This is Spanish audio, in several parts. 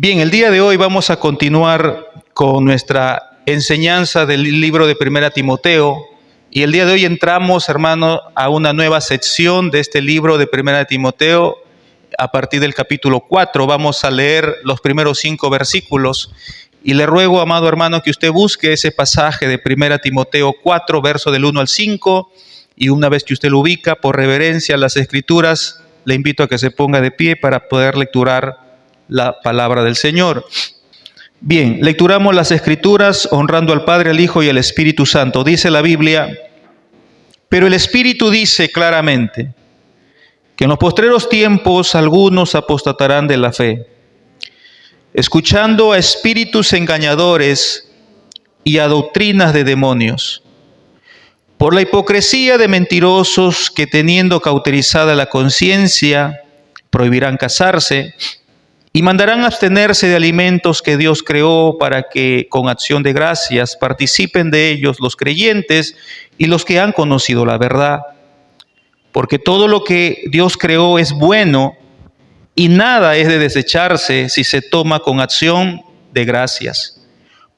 Bien, el día de hoy vamos a continuar con nuestra enseñanza del libro de Primera Timoteo. Y el día de hoy entramos, hermano, a una nueva sección de este libro de Primera Timoteo. A partir del capítulo 4 vamos a leer los primeros 5 versículos. Y le ruego, amado hermano, que usted busque ese pasaje de Primera Timoteo 4, verso del 1 al 5. Y una vez que usted lo ubica, por reverencia a las Escrituras, le invito a que se ponga de pie para poder lecturar la palabra del Señor. Bien, lecturamos las Escrituras honrando al Padre, al Hijo y al Espíritu Santo. Dice la Biblia: pero el Espíritu dice claramente que en los postreros tiempos algunos apostatarán de la fe, escuchando a espíritus engañadores y a doctrinas de demonios, por la hipocresía de mentirosos que, teniendo cauterizada la conciencia, prohibirán casarse y mandarán abstenerse de alimentos que Dios creó, para que con acción de gracias participen de ellos los creyentes y los que han conocido la verdad. Porque todo lo que Dios creó es bueno, y nada es de desecharse si se toma con acción de gracias.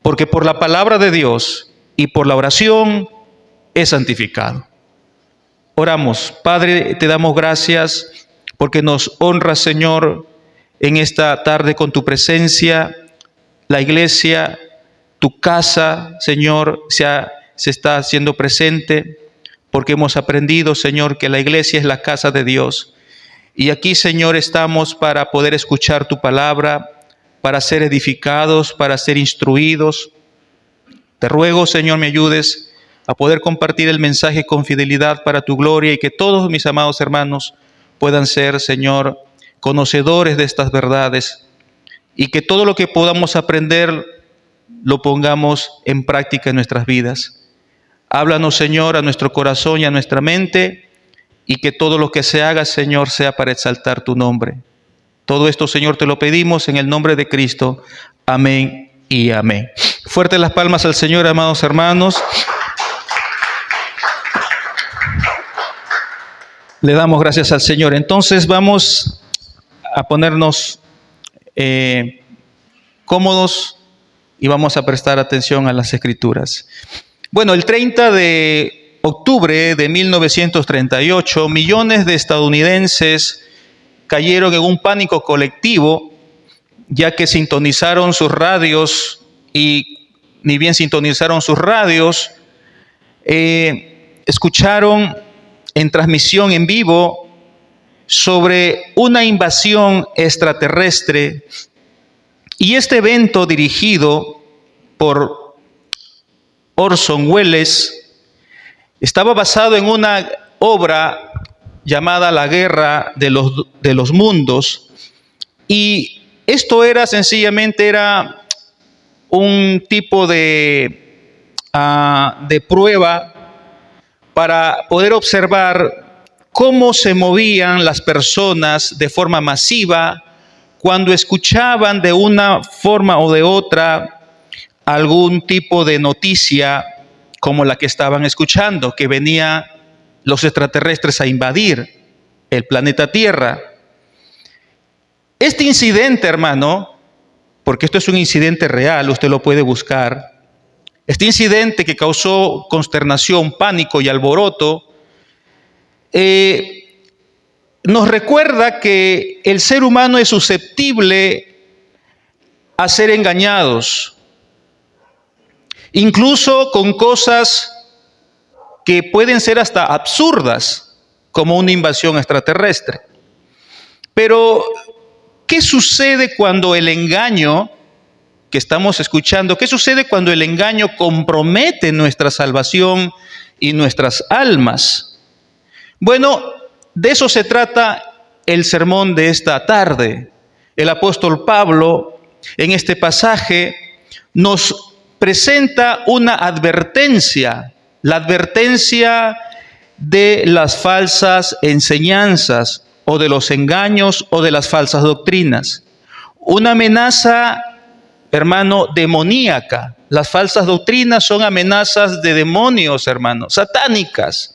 Porque por la palabra de Dios y por la oración es santificado. Oramos. Padre, te damos gracias porque nos honras, Señor, en esta tarde con tu presencia. La iglesia, tu casa, Señor, se está haciendo presente, porque hemos aprendido, Señor, que la iglesia es la casa de Dios. Y aquí, Señor, estamos para poder escuchar tu palabra, para ser edificados, para ser instruidos. Te ruego, Señor, me ayudes a poder compartir el mensaje con fidelidad para tu gloria, y que todos mis amados hermanos puedan ser, Señor, conocedores de estas verdades, y que todo lo que podamos aprender lo pongamos en práctica en nuestras vidas. Háblanos, Señor, a nuestro corazón y a nuestra mente, y que todo lo que se haga, Señor, sea para exaltar tu nombre. Todo esto, Señor, te lo pedimos en el nombre de Cristo. Amén y amén. Fuerte las palmas al Señor, amados hermanos. Le damos gracias al Señor. Entonces vamos a ponernos cómodos y vamos a prestar atención a las Escrituras. Bueno, el 30 de octubre de 1938, millones de estadounidenses cayeron en un pánico colectivo, ya que sintonizaron sus radios, y ni bien sintonizaron sus radios, escucharon en transmisión en vivo sobre una invasión extraterrestre. Y este evento, dirigido por Orson Welles, estaba basado en una obra llamada La Guerra de los Mundos. Y esto era sencillamente un tipo de prueba para poder observar cómo se movían las personas de forma masiva cuando escuchaban de una forma o de otra algún tipo de noticia como la que estaban escuchando, que venían los extraterrestres a invadir el planeta Tierra. Este incidente, hermano, porque esto es un incidente real, usted lo puede buscar. Este incidente, que causó consternación, pánico y alboroto, nos recuerda que el ser humano es susceptible a ser engañados, incluso con cosas que pueden ser hasta absurdas, como una invasión extraterrestre. Pero, ¿qué sucede cuando el engaño que estamos escuchando, qué sucede cuando el engaño compromete nuestra salvación y nuestras almas? Bueno, de eso se trata el sermón de esta tarde. El apóstol Pablo, en este pasaje, nos presenta una advertencia, la advertencia de las falsas enseñanzas, o de los engaños, o de las falsas doctrinas. Una amenaza, hermano, demoníaca. Las falsas doctrinas son amenazas de demonios, hermano, satánicas,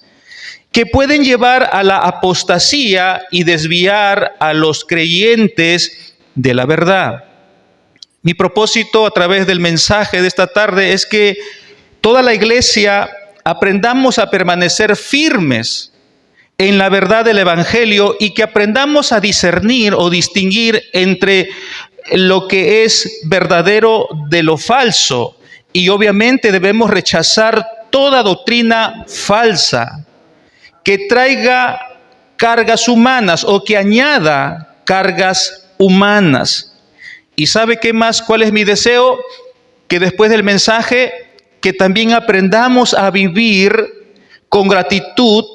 que pueden llevar a la apostasía y desviar a los creyentes de la verdad. Mi propósito a través del mensaje de esta tarde es que toda la iglesia aprendamos a permanecer firmes en la verdad del Evangelio y que aprendamos a discernir o distinguir entre lo que es verdadero de lo falso. Y obviamente debemos rechazar toda doctrina falsa que traiga cargas humanas o que añada cargas humanas. ¿Y sabe qué más? ¿Cuál es mi deseo? Que después del mensaje, que también aprendamos a vivir con gratitud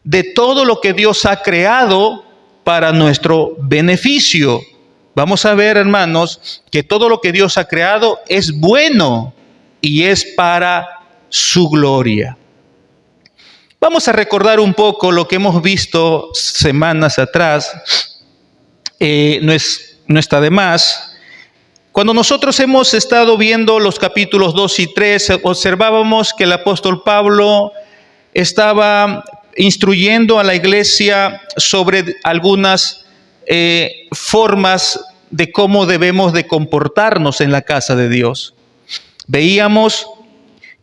de todo lo que Dios ha creado para nuestro beneficio. Vamos a ver, hermanos, que todo lo que Dios ha creado es bueno y es para su gloria. Vamos a recordar un poco lo que hemos visto semanas atrás. No está de más. Cuando nosotros hemos estado viendo los capítulos 2 y 3, observábamos que el apóstol Pablo estaba instruyendo a la iglesia sobre algunas formas de cómo debemos de comportarnos en la casa de Dios. Veíamos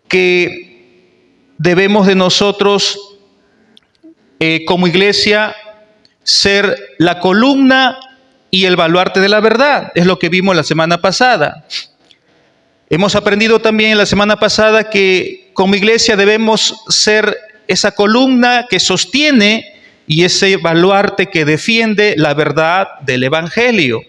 que debemos de nosotros como iglesia ser la columna y el baluarte de la verdad. Es lo que vimos la semana pasada. Hemos aprendido también la semana pasada que como iglesia debemos ser esa columna que sostiene y ese baluarte que defiende la verdad del Evangelio.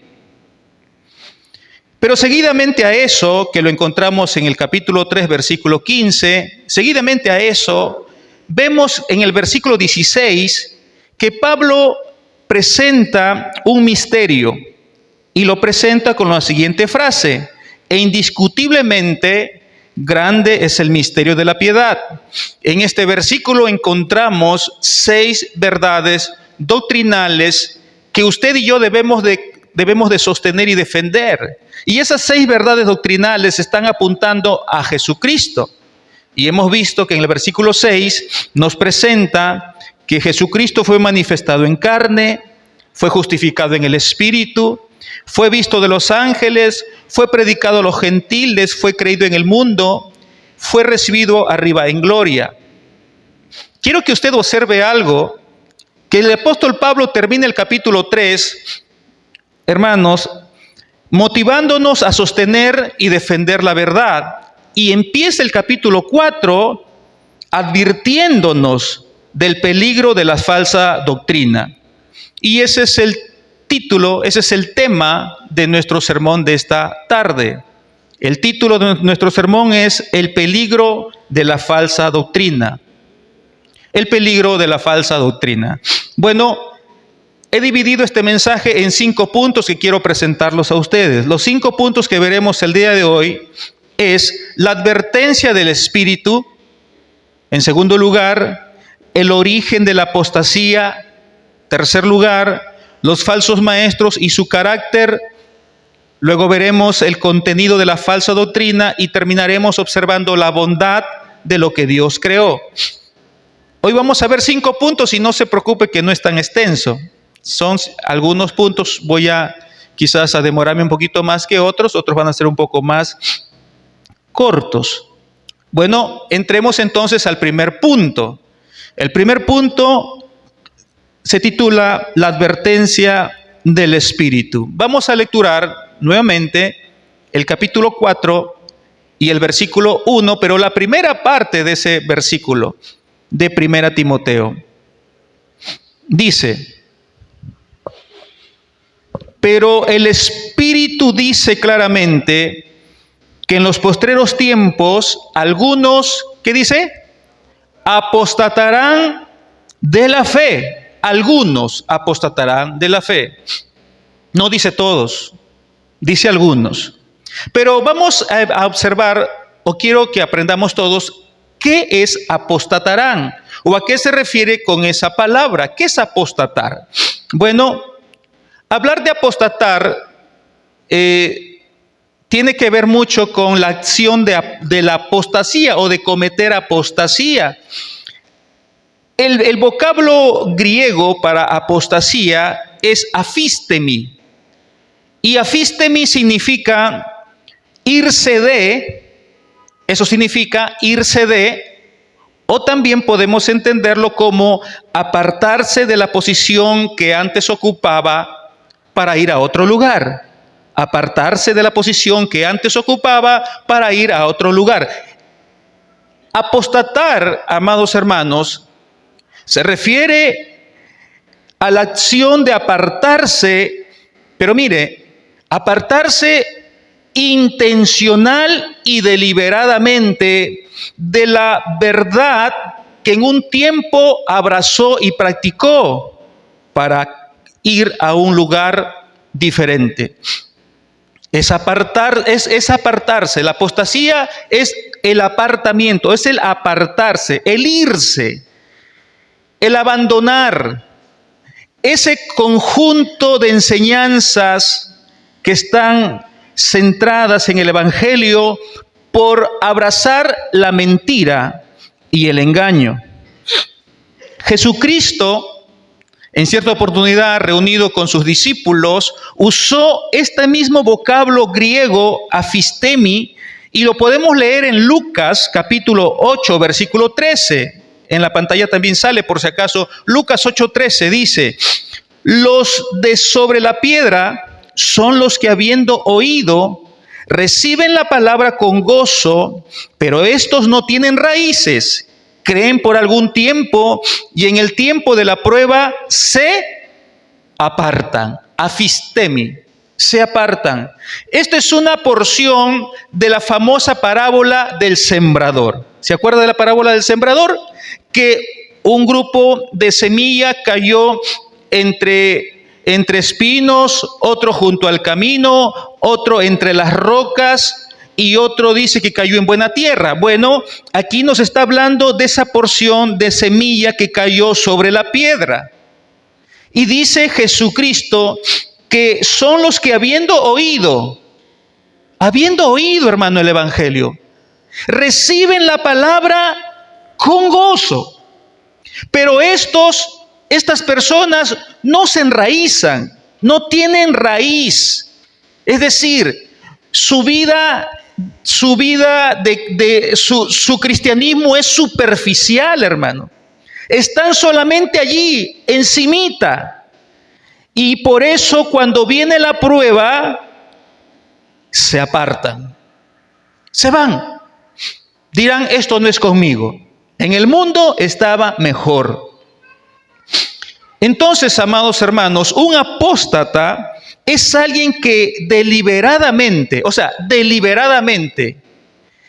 Pero seguidamente a eso, que lo encontramos en el capítulo 3, versículo 15, seguidamente a eso, vemos en el versículo 16 que Pablo presenta un misterio y lo presenta con la siguiente frase: e indiscutiblemente grande es el misterio de la piedad. En este versículo encontramos 6 verdades doctrinales que usted y yo debemos de sostener y defender. Y esas 6 verdades doctrinales están apuntando a Jesucristo. Y hemos visto que en el versículo 6 nos presenta que Jesucristo fue manifestado en carne, fue justificado en el Espíritu, fue visto de los ángeles, fue predicado a los gentiles, fue creído en el mundo, fue recibido arriba en gloria. Quiero que usted observe algo, que el apóstol Pablo termina el capítulo 3, hermanos, motivándonos a sostener y defender la verdad. Y empieza el capítulo 4 advirtiéndonos del peligro de la falsa doctrina. Y ese es el título, ese es el tema de nuestro sermón de esta tarde. El título de nuestro sermón es El peligro de la falsa doctrina. El peligro de la falsa doctrina. Bueno, he dividido este mensaje en 5 puntos que quiero presentarlos a ustedes. Los 5 puntos que veremos el día de hoy es la advertencia del Espíritu. En segundo lugar, el origen de la apostasía. Tercer lugar, los falsos maestros y su carácter. Luego veremos el contenido de la falsa doctrina y terminaremos observando la bondad de lo que Dios creó. Hoy vamos a ver 5 puntos y no se preocupe que no es tan extenso. Son algunos puntos, voy a quizás a demorarme un poquito más que otros van a ser un poco más cortos. Bueno, entremos entonces al primer punto. El primer punto se titula La advertencia del Espíritu. Vamos a lecturar nuevamente el capítulo 4 y el versículo 1, pero la primera parte de ese versículo de 1 Timoteo. Dice: pero el Espíritu dice claramente que en los postreros tiempos algunos, ¿qué dice? Apostatarán de la fe. Algunos apostatarán de la fe. No dice todos, dice algunos. Pero vamos a observar, o quiero que aprendamos todos, ¿qué es apostatarán? ¿O a qué se refiere con esa palabra? ¿Qué es apostatar? Bueno, hablar de apostatar tiene que ver mucho con la acción de la apostasía o de cometer apostasía. El vocablo griego para apostasía es afistemi. Y afistemi significa irse de, eso significa irse de, o también podemos entenderlo como apartarse de la posición que antes ocupaba para ir a otro lugar. Apartarse de la posición que antes ocupaba para ir a otro lugar. Apostatar, amados hermanos, se refiere a la acción de apartarse, pero mire, apartarse intencional y deliberadamente de la verdad que en un tiempo abrazó y practicó para ir a un lugar diferente. Es apartarse. La apostasía es el apartamiento, es el apartarse, el irse, el abandonar ese conjunto de enseñanzas que están centradas en el Evangelio por abrazar la mentira y el engaño. Jesucristo, en cierta oportunidad, reunido con sus discípulos, usó este mismo vocablo griego, afistemi, y lo podemos leer en Lucas capítulo 8, versículo 13. En la pantalla también sale, por si acaso. Lucas 8:13 dice: los de sobre la piedra son los que, habiendo oído, reciben la palabra con gozo, pero estos no tienen raíces. Creen por algún tiempo y en el tiempo de la prueba se apartan. Afistemi, se apartan. Esta es una porción de la famosa parábola del sembrador. ¿Se acuerda de la parábola del sembrador? Que un grupo de semilla cayó entre espinos, otro junto al camino, otro entre las rocas, y otro dice que cayó en buena tierra. Bueno, aquí nos está hablando de esa porción de semilla que cayó sobre la piedra. Y dice Jesucristo que son los que habiendo oído, hermano, el Evangelio, reciben la palabra con gozo. Pero estas personas no se enraizan, no tienen raíz. Es decir, su cristianismo es superficial, hermano. Están solamente allí, encimita. Y por eso cuando viene la prueba, se apartan, se van. Dirán, esto no es conmigo. En el mundo estaba mejor. Entonces, amados hermanos, un apóstata es alguien que deliberadamente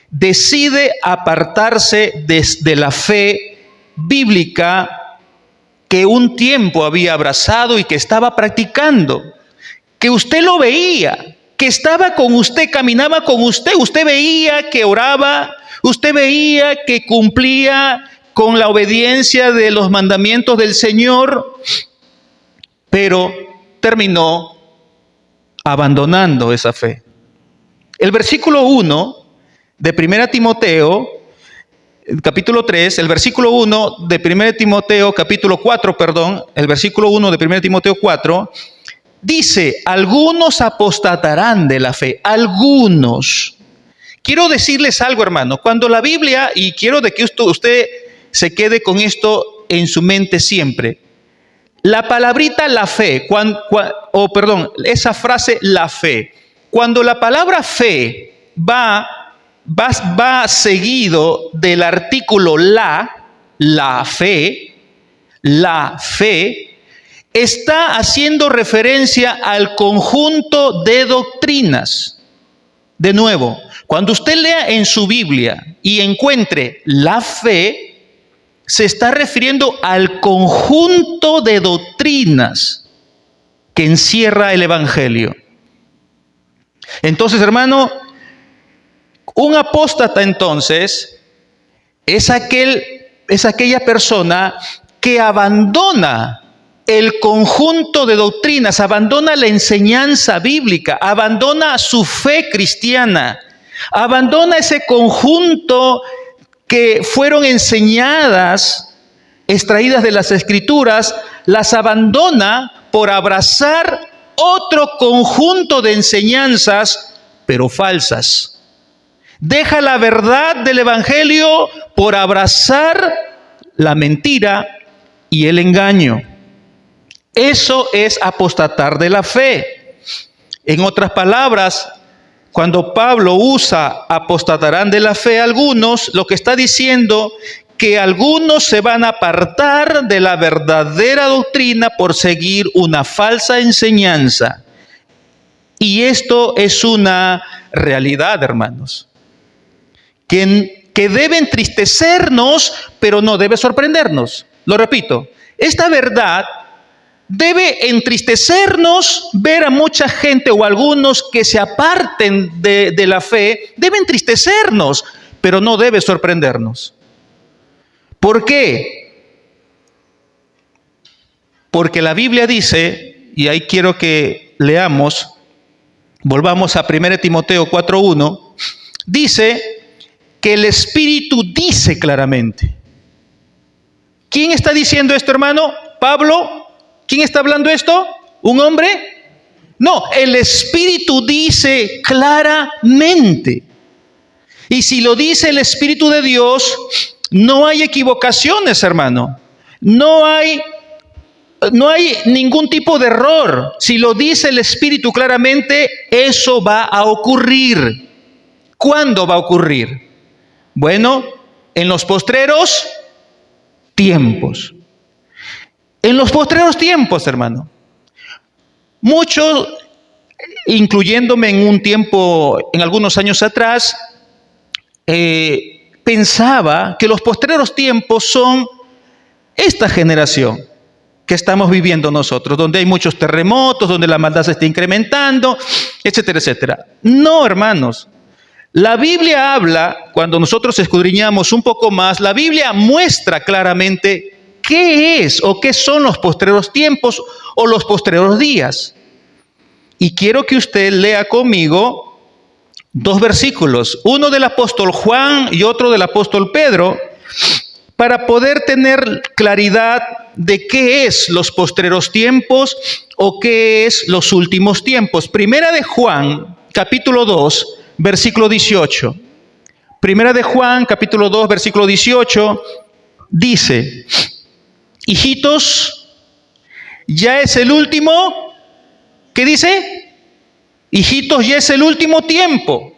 decide apartarse de la fe bíblica que un tiempo había abrazado y que estaba practicando, que usted lo veía, que estaba con usted, caminaba con usted, usted veía que oraba, usted veía que cumplía con la obediencia de los mandamientos del Señor, pero terminó abandonando esa fe. El versículo 1 de 1 Timoteo, capítulo 3, el versículo 1 de 1 Timoteo, capítulo 4, el versículo 1 de 1 Timoteo 4, dice, algunos apostatarán de la fe, algunos. Quiero decirles algo, hermano, cuando la Biblia, y quiero de que usted se quede con esto en su mente siempre, la palabrita la fe, esa frase la fe, cuando la palabra fe va seguido del artículo la fe, está haciendo referencia al conjunto de doctrinas. De nuevo, cuando usted lea en su Biblia y encuentre la fe, se está refiriendo al conjunto de doctrinas que encierra el Evangelio. Entonces, hermano, un apóstata entonces es aquella persona que abandona el conjunto de doctrinas, abandona la enseñanza bíblica, abandona su fe cristiana, abandona ese conjunto que fueron enseñadas, extraídas de las Escrituras, las abandona por abrazar otro conjunto de enseñanzas pero falsas. Deja la verdad del Evangelio por abrazar la mentira y el engaño. Eso es apostatar de la fe. En otras palabras, cuando Pablo usa apostatarán de la fe a algunos, lo que está diciendo que algunos se van a apartar de la verdadera doctrina por seguir una falsa enseñanza. Y esto es una realidad, hermanos, que debe entristecernos, pero no debe sorprendernos. Lo repito, esta verdad debe entristecernos ver a mucha gente o algunos que se aparten de la fe, debe entristecernos, pero no debe sorprendernos. ¿Por qué? Porque la Biblia dice, y ahí quiero que leamos, volvamos a 1 Timoteo 4:1, dice que el Espíritu dice claramente. ¿Quién está diciendo esto, hermano? ¿Pablo? ¿Quién está hablando esto? ¿Un hombre? No, el Espíritu dice claramente. Y si lo dice el Espíritu de Dios, no hay equivocaciones, hermano. No hay ningún tipo de error. Si lo dice el Espíritu claramente, eso va a ocurrir. ¿Cuándo va a ocurrir? Bueno, en los postreros tiempos. En los postreros tiempos, hermano. Muchos, incluyéndome en un tiempo, en algunos años atrás, pensaba que los postreros tiempos son esta generación que estamos viviendo nosotros, donde hay muchos terremotos, donde la maldad se está incrementando, etcétera, etcétera. No, hermanos. La Biblia habla, cuando nosotros escudriñamos un poco más, la Biblia muestra claramente qué es o qué son los postreros tiempos o los postreros días. Y quiero que usted lea conmigo dos versículos, uno del apóstol Juan y otro del apóstol Pedro, para poder tener claridad de qué es los postreros tiempos o qué es los últimos tiempos. Primera de Juan, capítulo 2, versículo 18. Primera de Juan, capítulo 2, versículo 18, dice: hijitos, ya es el último, ¿qué dice? Hijitos, ya es el último tiempo.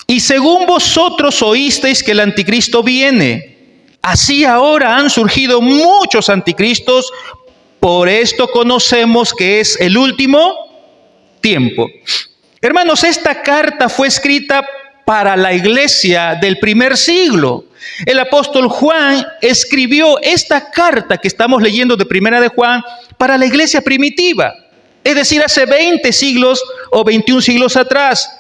Y según vosotros oísteis que el anticristo viene, así ahora han surgido muchos anticristos, por esto conocemos que es el último tiempo. Hermanos, esta carta fue escrita para la iglesia del primer siglo. El apóstol Juan escribió esta carta que estamos leyendo de Primera de Juan para la iglesia primitiva, es decir, hace 20 siglos o 21 siglos atrás.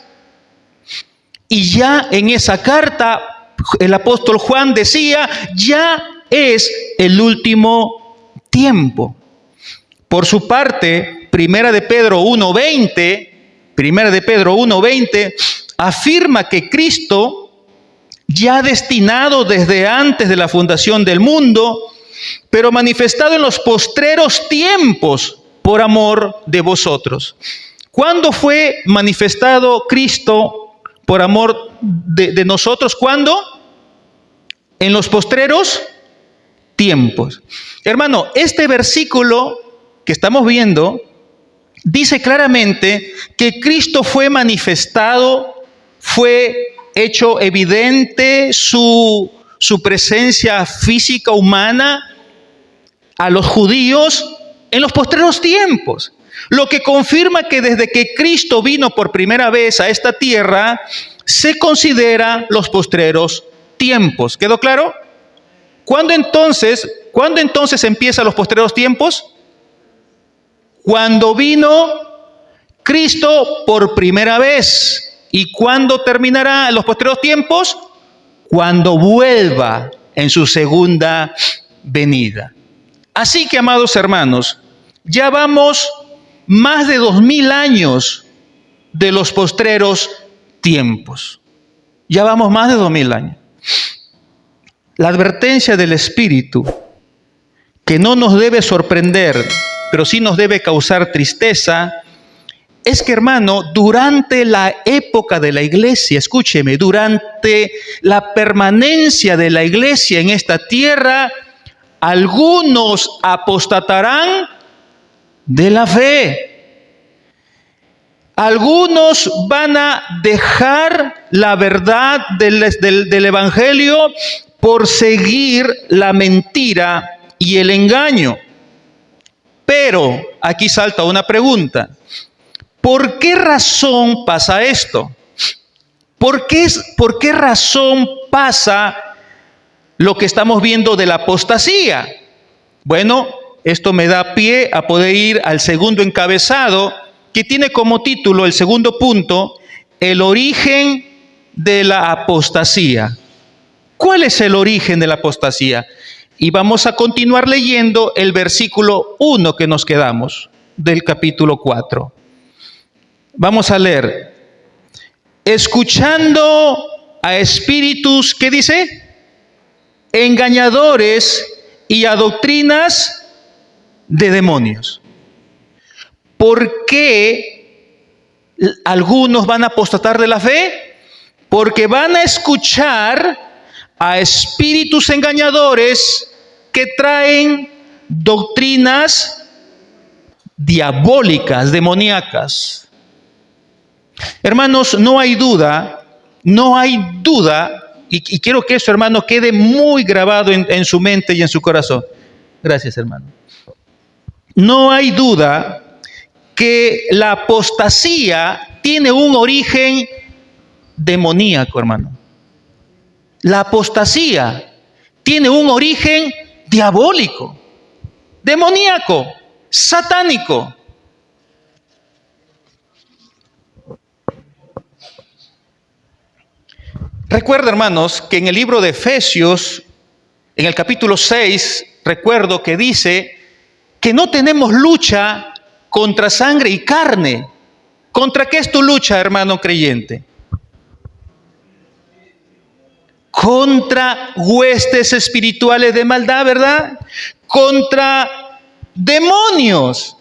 Y ya en esa carta el apóstol Juan decía, ya es el último tiempo. Por su parte, Primera de Pedro 1:20 afirma que Cristo, ya destinado desde antes de la fundación del mundo, pero manifestado en los postreros tiempos por amor de vosotros. ¿Cuándo fue manifestado Cristo por amor de nosotros? ¿Cuándo? En los postreros tiempos. Hermano, este versículo que estamos viendo dice claramente que Cristo fue manifestado, fue hecho evidente su presencia física humana a los judíos en los postreros tiempos. Lo que confirma que desde que Cristo vino por primera vez a esta tierra, se considera los postreros tiempos. ¿Quedó claro? ¿Cuándo entonces empiezan los postreros tiempos? Cuando vino Cristo por primera vez. ¿Y cuándo terminará los postreros tiempos? Cuando vuelva en su segunda venida. Así que, amados hermanos, ya vamos más de 2000 años de los postreros tiempos. Ya vamos más de 2000 años. La advertencia del Espíritu, que no nos debe sorprender, pero sí nos debe causar tristeza, es que, hermano, durante la época de la iglesia, escúcheme, durante la permanencia de la iglesia en esta tierra, algunos apostatarán de la fe. Algunos van a dejar la verdad del Evangelio por seguir la mentira y el engaño. Pero aquí salta una pregunta. ¿Por qué razón pasa esto? ¿Por qué razón pasa lo que estamos viendo de la apostasía? Bueno, esto me da pie a poder ir al segundo encabezado, que tiene como título, el segundo punto, el origen de la apostasía. ¿Cuál es el origen de la apostasía? Y vamos a continuar leyendo el versículo 1 que nos quedamos del capítulo 4. Vamos a leer. Escuchando a espíritus, ¿qué dice? Engañadores y a doctrinas de demonios. ¿Por qué algunos van a apostatar de la fe? Porque van a escuchar a espíritus engañadores que traen doctrinas diabólicas, demoníacas. Hermanos, no hay duda, y quiero que eso, hermano, quede muy grabado en su mente y en su corazón. Gracias, hermano. No hay duda que la apostasía tiene un origen demoníaco, hermano. La apostasía tiene un origen diabólico, demoníaco, satánico. Recuerda, hermanos, que en el libro de Efesios, en el capítulo 6, recuerdo que dice que no tenemos lucha contra sangre y carne. ¿Contra qué es tu lucha, hermano creyente? Contra huestes espirituales de maldad, ¿verdad? Contra demonios.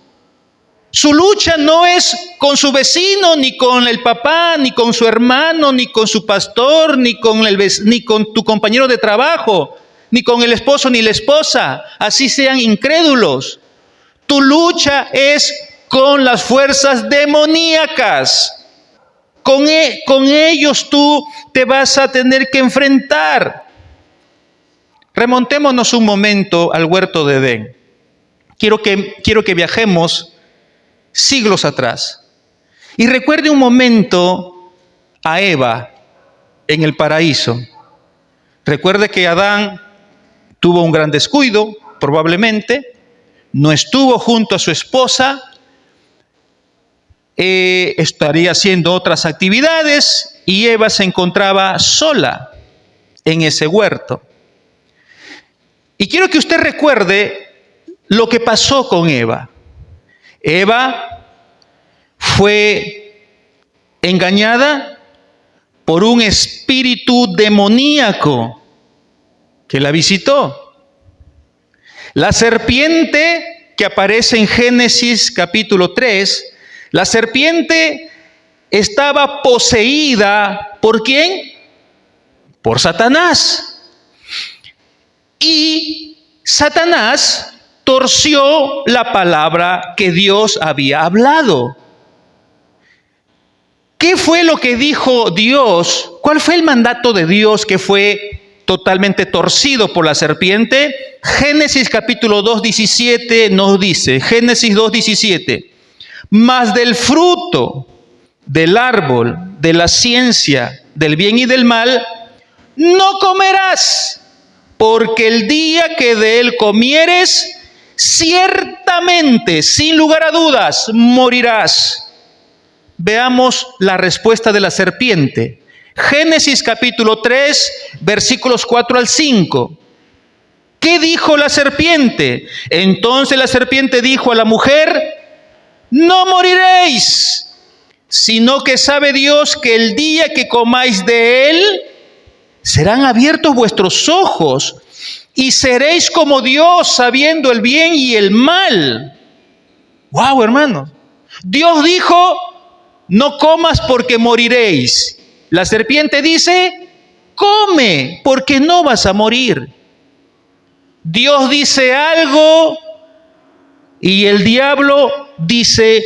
Su lucha no es con su vecino, ni con el papá, ni con su hermano, ni con su pastor, ni con tu compañero de trabajo, ni con el esposo ni la esposa, así sean incrédulos. Tu lucha es con las fuerzas demoníacas. Con ellos tú te vas a tener que enfrentar. Remontémonos un momento al huerto de Edén. Quiero que viajemos siglos atrás. Y recuerde un momento a Eva en el paraíso. Recuerde que Adán tuvo un gran descuido, probablemente, no estuvo junto a su esposa, estaría haciendo otras actividades y Eva se encontraba sola en ese huerto. Y quiero que usted recuerde lo que pasó con Eva. Eva fue engañada por un espíritu demoníaco que la visitó. La serpiente que aparece en Génesis capítulo 3, la serpiente estaba poseída ¿por quién? Por Satanás. Y Satanás torció la palabra que Dios había hablado. ¿Qué fue lo que dijo Dios? ¿Cuál fue el mandato de Dios que fue totalmente torcido por la serpiente? Génesis capítulo 2:17 nos dice, Génesis 2:17, mas del fruto del árbol de la ciencia del bien y del mal no comerás, porque el día que de él comieres, ciertamente, sin lugar a dudas, morirás. Veamos la respuesta de la serpiente. Génesis capítulo 3, versículos 4 al 5. ¿Qué dijo la serpiente? Entonces la serpiente dijo a la mujer, no moriréis, sino que sabe Dios que el día que comáis de él, serán abiertos vuestros ojos y seréis como Dios, sabiendo el bien y el mal. ¡Wow, hermanos! Dios dijo, no comas porque moriréis. La serpiente dice, come porque no vas a morir. Dios dice algo y el diablo dice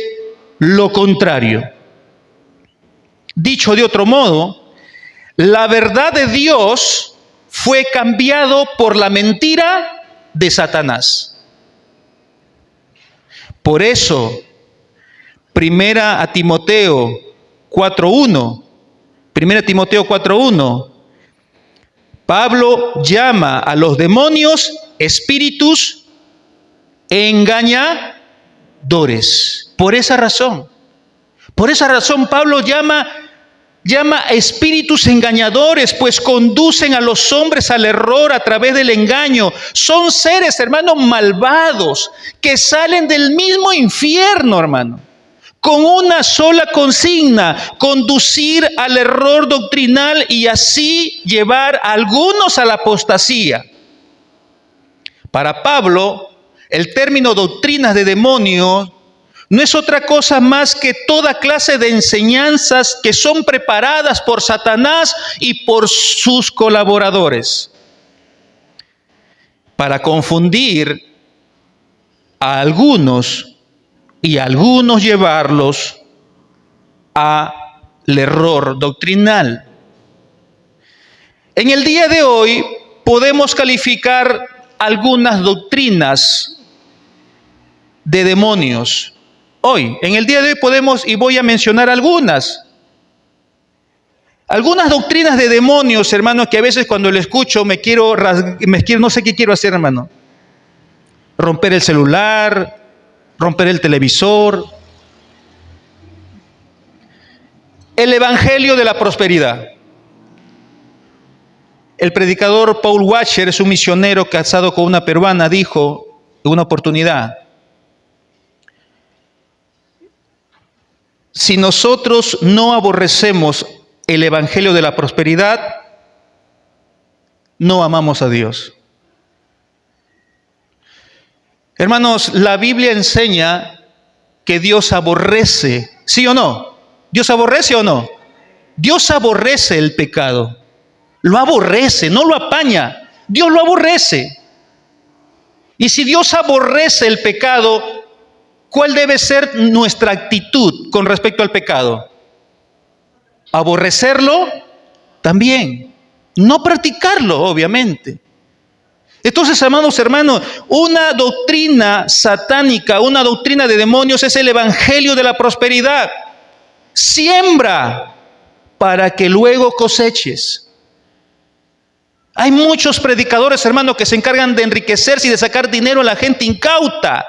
lo contrario. Dicho de otro modo, la verdad de Dios fue cambiado por la mentira de Satanás. Por eso, Primera Timoteo 4:1, Pablo llama a los demonios espíritus engañadores. Por esa razón Pablo llama espíritus engañadores, pues conducen a los hombres al error a través del engaño. Son seres, hermanos, malvados, que salen del mismo infierno, hermano, con una sola consigna: conducir al error doctrinal y así llevar a algunos a la apostasía. Para Pablo, el término doctrinas de demonios no es otra cosa más que toda clase de enseñanzas que son preparadas por Satanás y por sus colaboradores para confundir a algunos y a algunos llevarlos al error doctrinal. En el día de hoy podemos calificar algunas doctrinas de demonios. En el día de hoy podemos, y voy a mencionar algunas doctrinas de demonios, hermanos, que a veces cuando lo escucho no sé qué quiero hacer, hermano. Romper el celular, romper el televisor. El evangelio de la prosperidad. El predicador Paul Washer, es un misionero casado con una peruana, dijo en una oportunidad: si nosotros no aborrecemos el evangelio de la prosperidad, no amamos a Dios. Hermanos, la Biblia enseña que Dios aborrece, ¿sí o no? ¿Dios aborrece o no? Dios aborrece el pecado. Lo aborrece, no lo apaña. Dios lo aborrece. Y si Dios aborrece el pecado, ¿cuál debe ser nuestra actitud con respecto al pecado? Aborrecerlo también. No practicarlo, obviamente. Entonces, hermanos, una doctrina satánica, una doctrina de demonios es el evangelio de la prosperidad. Siembra para que luego coseches. Hay muchos predicadores, hermanos, que se encargan de enriquecerse y de sacar dinero a la gente incauta,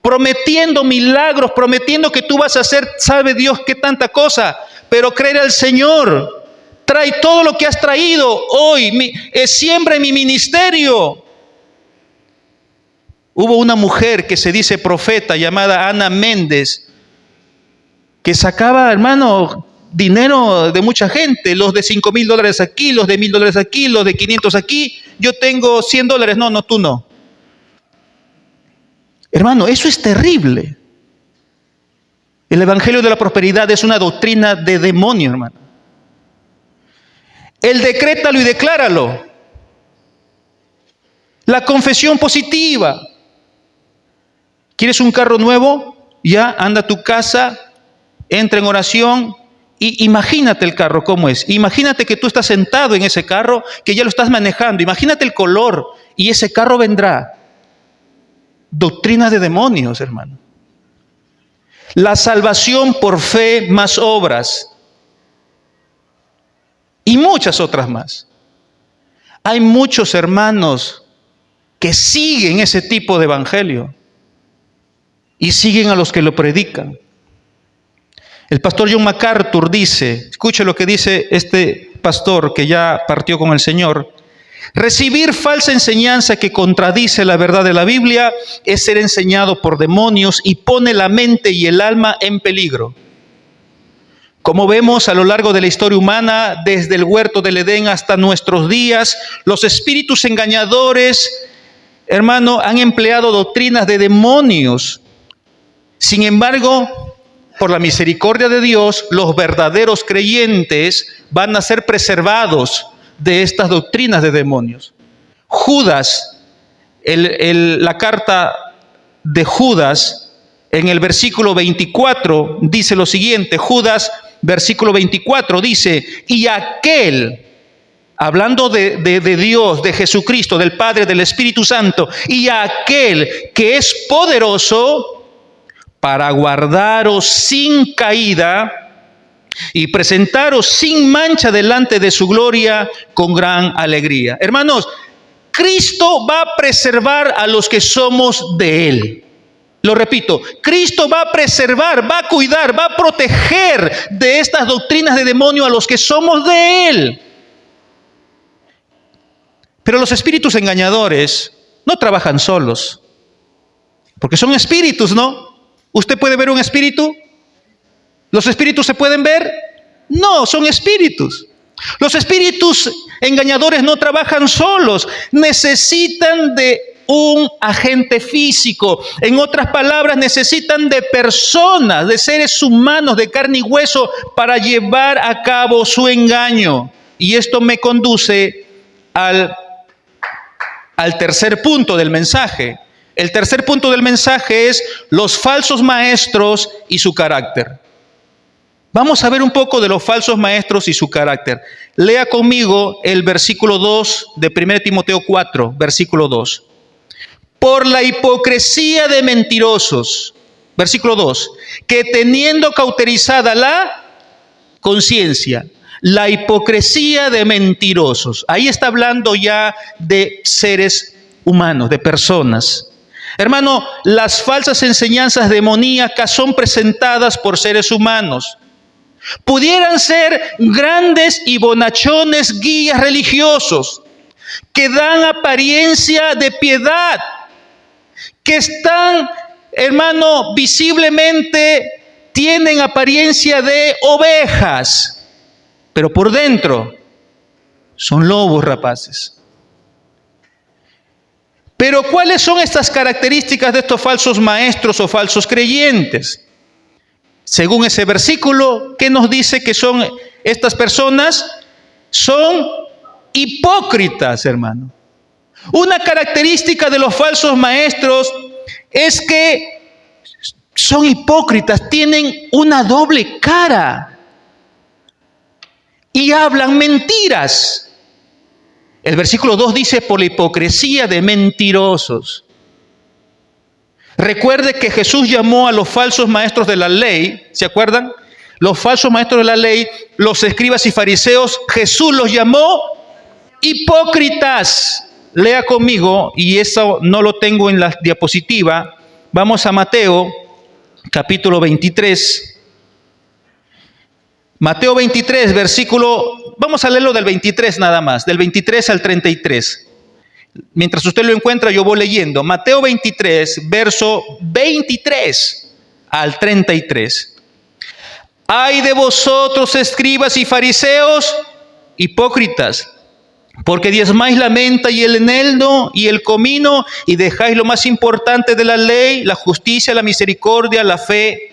prometiendo milagros, prometiendo que tú vas a hacer, sabe Dios qué tanta cosa, pero creer al Señor. Trae todo lo que has traído hoy, siembra en mi ministerio. Hubo una mujer que se dice profeta llamada Ana Méndez, que sacaba, hermano, dinero de mucha gente, los de $5,000 aquí, los de $1,000 aquí, los de 500 aquí. Yo tengo $100, no, tú no. Hermano, eso es terrible. El evangelio de la prosperidad es una doctrina de demonio, hermano. El decrétalo y decláralo. La confesión positiva. ¿Quieres un carro nuevo? Ya, anda a tu casa, entra en oración y imagínate el carro cómo es. Imagínate que tú estás sentado en ese carro, que ya lo estás manejando. Imagínate el color y ese carro vendrá. Doctrina de demonios, hermano. La salvación por fe más obras. Y muchas otras más. Hay muchos hermanos que siguen ese tipo de evangelio y siguen a los que lo predican. El pastor John MacArthur dice, escuche lo que dice este pastor que ya partió con el Señor: recibir falsa enseñanza que contradice la verdad de la Biblia es ser enseñado por demonios y pone la mente y el alma en peligro. Como vemos a lo largo de la historia humana, desde el huerto del Edén hasta nuestros días, los espíritus engañadores, hermano, han empleado doctrinas de demonios. Sin embargo, por la misericordia de Dios, los verdaderos creyentes van a ser preservados de estas doctrinas de demonios. Judas, la carta de Judas, en el versículo 24, dice lo siguiente. Judas, versículo 24, dice: y aquel, hablando de Dios, de Jesucristo, del Padre, del Espíritu Santo, y aquel que es poderoso para guardaros sin caída y presentaros sin mancha delante de su gloria con gran alegría. Hermanos, Cristo va a preservar a los que somos de Él. Lo repito, Cristo va a preservar, va a cuidar, va a proteger de estas doctrinas de demonio a los que somos de Él. Pero los espíritus engañadores no trabajan solos, porque son espíritus, ¿no? ¿Usted puede ver un espíritu? ¿Los espíritus se pueden ver? No, son espíritus. Los espíritus engañadores no trabajan solos, necesitan de un agente físico. En otras palabras, necesitan de personas, de seres humanos, de carne y hueso, para llevar a cabo su engaño. Y esto me conduce al tercer punto del mensaje. El tercer punto del mensaje es los falsos maestros y su carácter. Vamos a ver un poco de los falsos maestros y su carácter. Lea conmigo el versículo 2 de 1 Timoteo 4, versículo 2. Por la hipocresía de mentirosos, versículo 2, que teniendo cauterizada la conciencia, la hipocresía de mentirosos. Ahí está hablando ya de seres humanos, de personas. Hermano, las falsas enseñanzas demoníacas son presentadas por seres humanos. Pudieran ser grandes y bonachones guías religiosos que dan apariencia de piedad, que están, hermano, visiblemente tienen apariencia de ovejas, pero por dentro son lobos rapaces. Pero ¿cuáles son estas características de estos falsos maestros o falsos creyentes? Según ese versículo, ¿qué nos dice que son estas personas? Son hipócritas, hermano. Una característica de los falsos maestros es que son hipócritas, tienen una doble cara y hablan mentiras. El versículo 2 dice: por la hipocresía de mentirosos. Recuerde que Jesús llamó a los falsos maestros de la ley, ¿se acuerdan? Los falsos maestros de la ley, los escribas y fariseos, Jesús los llamó hipócritas. Lea conmigo, y eso no lo tengo en la diapositiva. Vamos a Mateo, capítulo 23. Mateo 23, versículo, vamos a leerlo del 23 nada más, del 23 al 33. Mientras usted lo encuentra, yo voy leyendo. Mateo 23, verso 23 al 33. Ay de vosotros, escribas y fariseos, hipócritas, porque diezmáis la menta y el eneldo y el comino, y dejáis lo más importante de la ley, la justicia, la misericordia, la fe.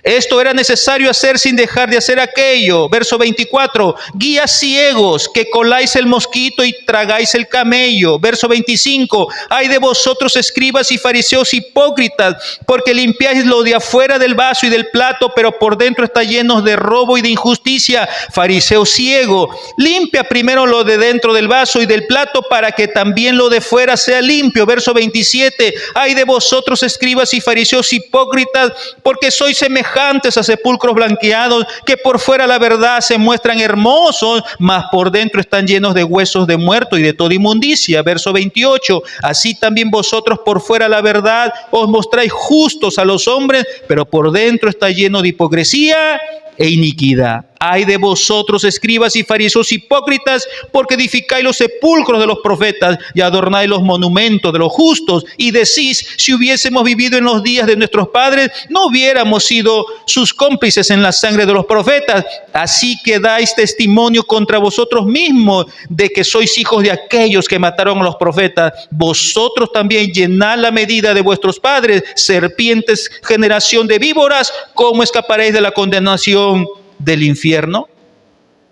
Esto era necesario hacer sin dejar de hacer aquello. Verso 24, guías ciegos que coláis el mosquito y tragáis el camello. Verso 25, ay de vosotros, escribas y fariseos hipócritas, porque limpiáis lo de afuera del vaso y del plato, pero por dentro está lleno de robo y de injusticia. Fariseo ciego, limpia primero lo de dentro del vaso y del plato, para que también lo de fuera sea limpio. Verso 27, ay de vosotros, escribas y fariseos hipócritas, porque sois semejantes a sepulcros blanqueados, que por fuera la verdad se muestran hermosos, mas por dentro están llenos de huesos de muerto y de toda inmundicia. Verso 28, así también vosotros por fuera la verdad os mostráis justos a los hombres, pero por dentro está lleno de hipocresía e iniquidad. Ay de vosotros, escribas y fariseos hipócritas, porque edificáis los sepulcros de los profetas y adornáis los monumentos de los justos, y decís, si hubiésemos vivido en los días de nuestros padres, no hubiéramos sido sus cómplices en la sangre de los profetas. Así que dais testimonio contra vosotros mismos de que sois hijos de aquellos que mataron a los profetas. Vosotros también llenad la medida de vuestros padres. Serpientes, generación de víboras, ¿cómo escaparéis de la condenación del infierno?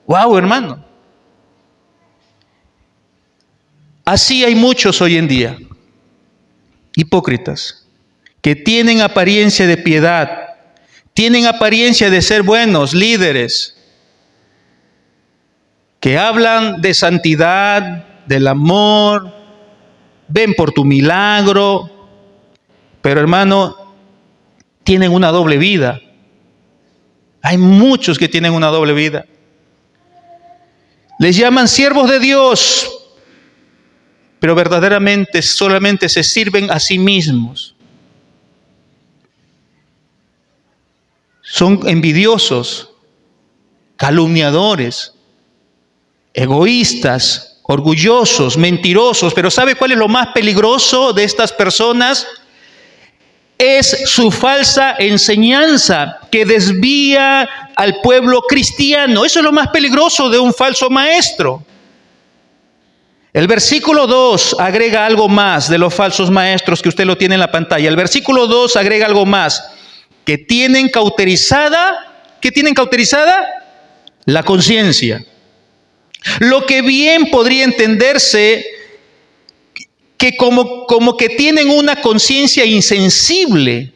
Wow, hermano. Así hay muchos hoy en día, hipócritas, que tienen apariencia de piedad, tienen apariencia de ser buenos líderes, que hablan de santidad, del amor, ven por tu milagro, pero hermano, tienen una doble vida. Hay muchos que tienen una doble vida. Les llaman siervos de Dios, pero verdaderamente solamente se sirven a sí mismos. Son envidiosos, calumniadores, egoístas, orgullosos, mentirosos. Pero ¿sabe cuál es lo más peligroso de estas personas? Es su falsa enseñanza que desvía al pueblo cristiano. Eso es lo más peligroso de un falso maestro. El versículo 2 agrega algo más de los falsos maestros, que usted lo tiene en la pantalla. El versículo 2 agrega algo más, que tienen cauterizada, ¿qué tienen cauterizada? La conciencia. Lo que bien podría entenderse que como que tienen una conciencia insensible,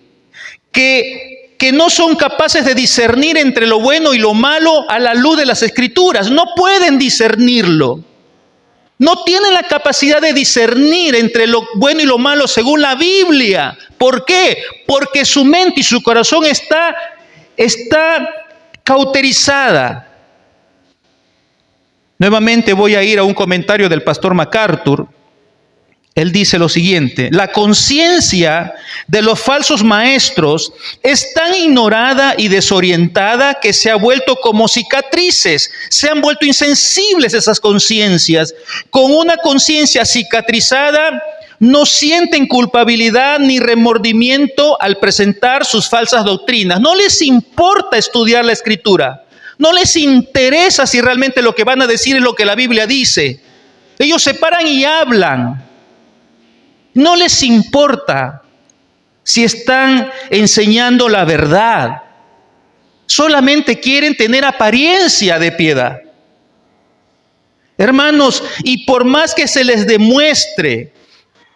que no son capaces de discernir entre lo bueno y lo malo a la luz de las Escrituras. No pueden discernirlo. No tienen la capacidad de discernir entre lo bueno y lo malo según la Biblia. ¿Por qué? Porque su mente y su corazón está cauterizada. Nuevamente voy a ir a un comentario del pastor MacArthur. Él dice lo siguiente: la conciencia de los falsos maestros es tan ignorada y desorientada que se ha vuelto como cicatrices. Se han vuelto insensibles esas conciencias. Con una conciencia cicatrizada no sienten culpabilidad ni remordimiento al presentar sus falsas doctrinas. No les importa estudiar la Escritura. No les interesa si realmente lo que van a decir es lo que la Biblia dice. Ellos se paran y hablan. No les importa si están enseñando la verdad. Solamente quieren tener apariencia de piedad. Hermanos, y por más que se les demuestre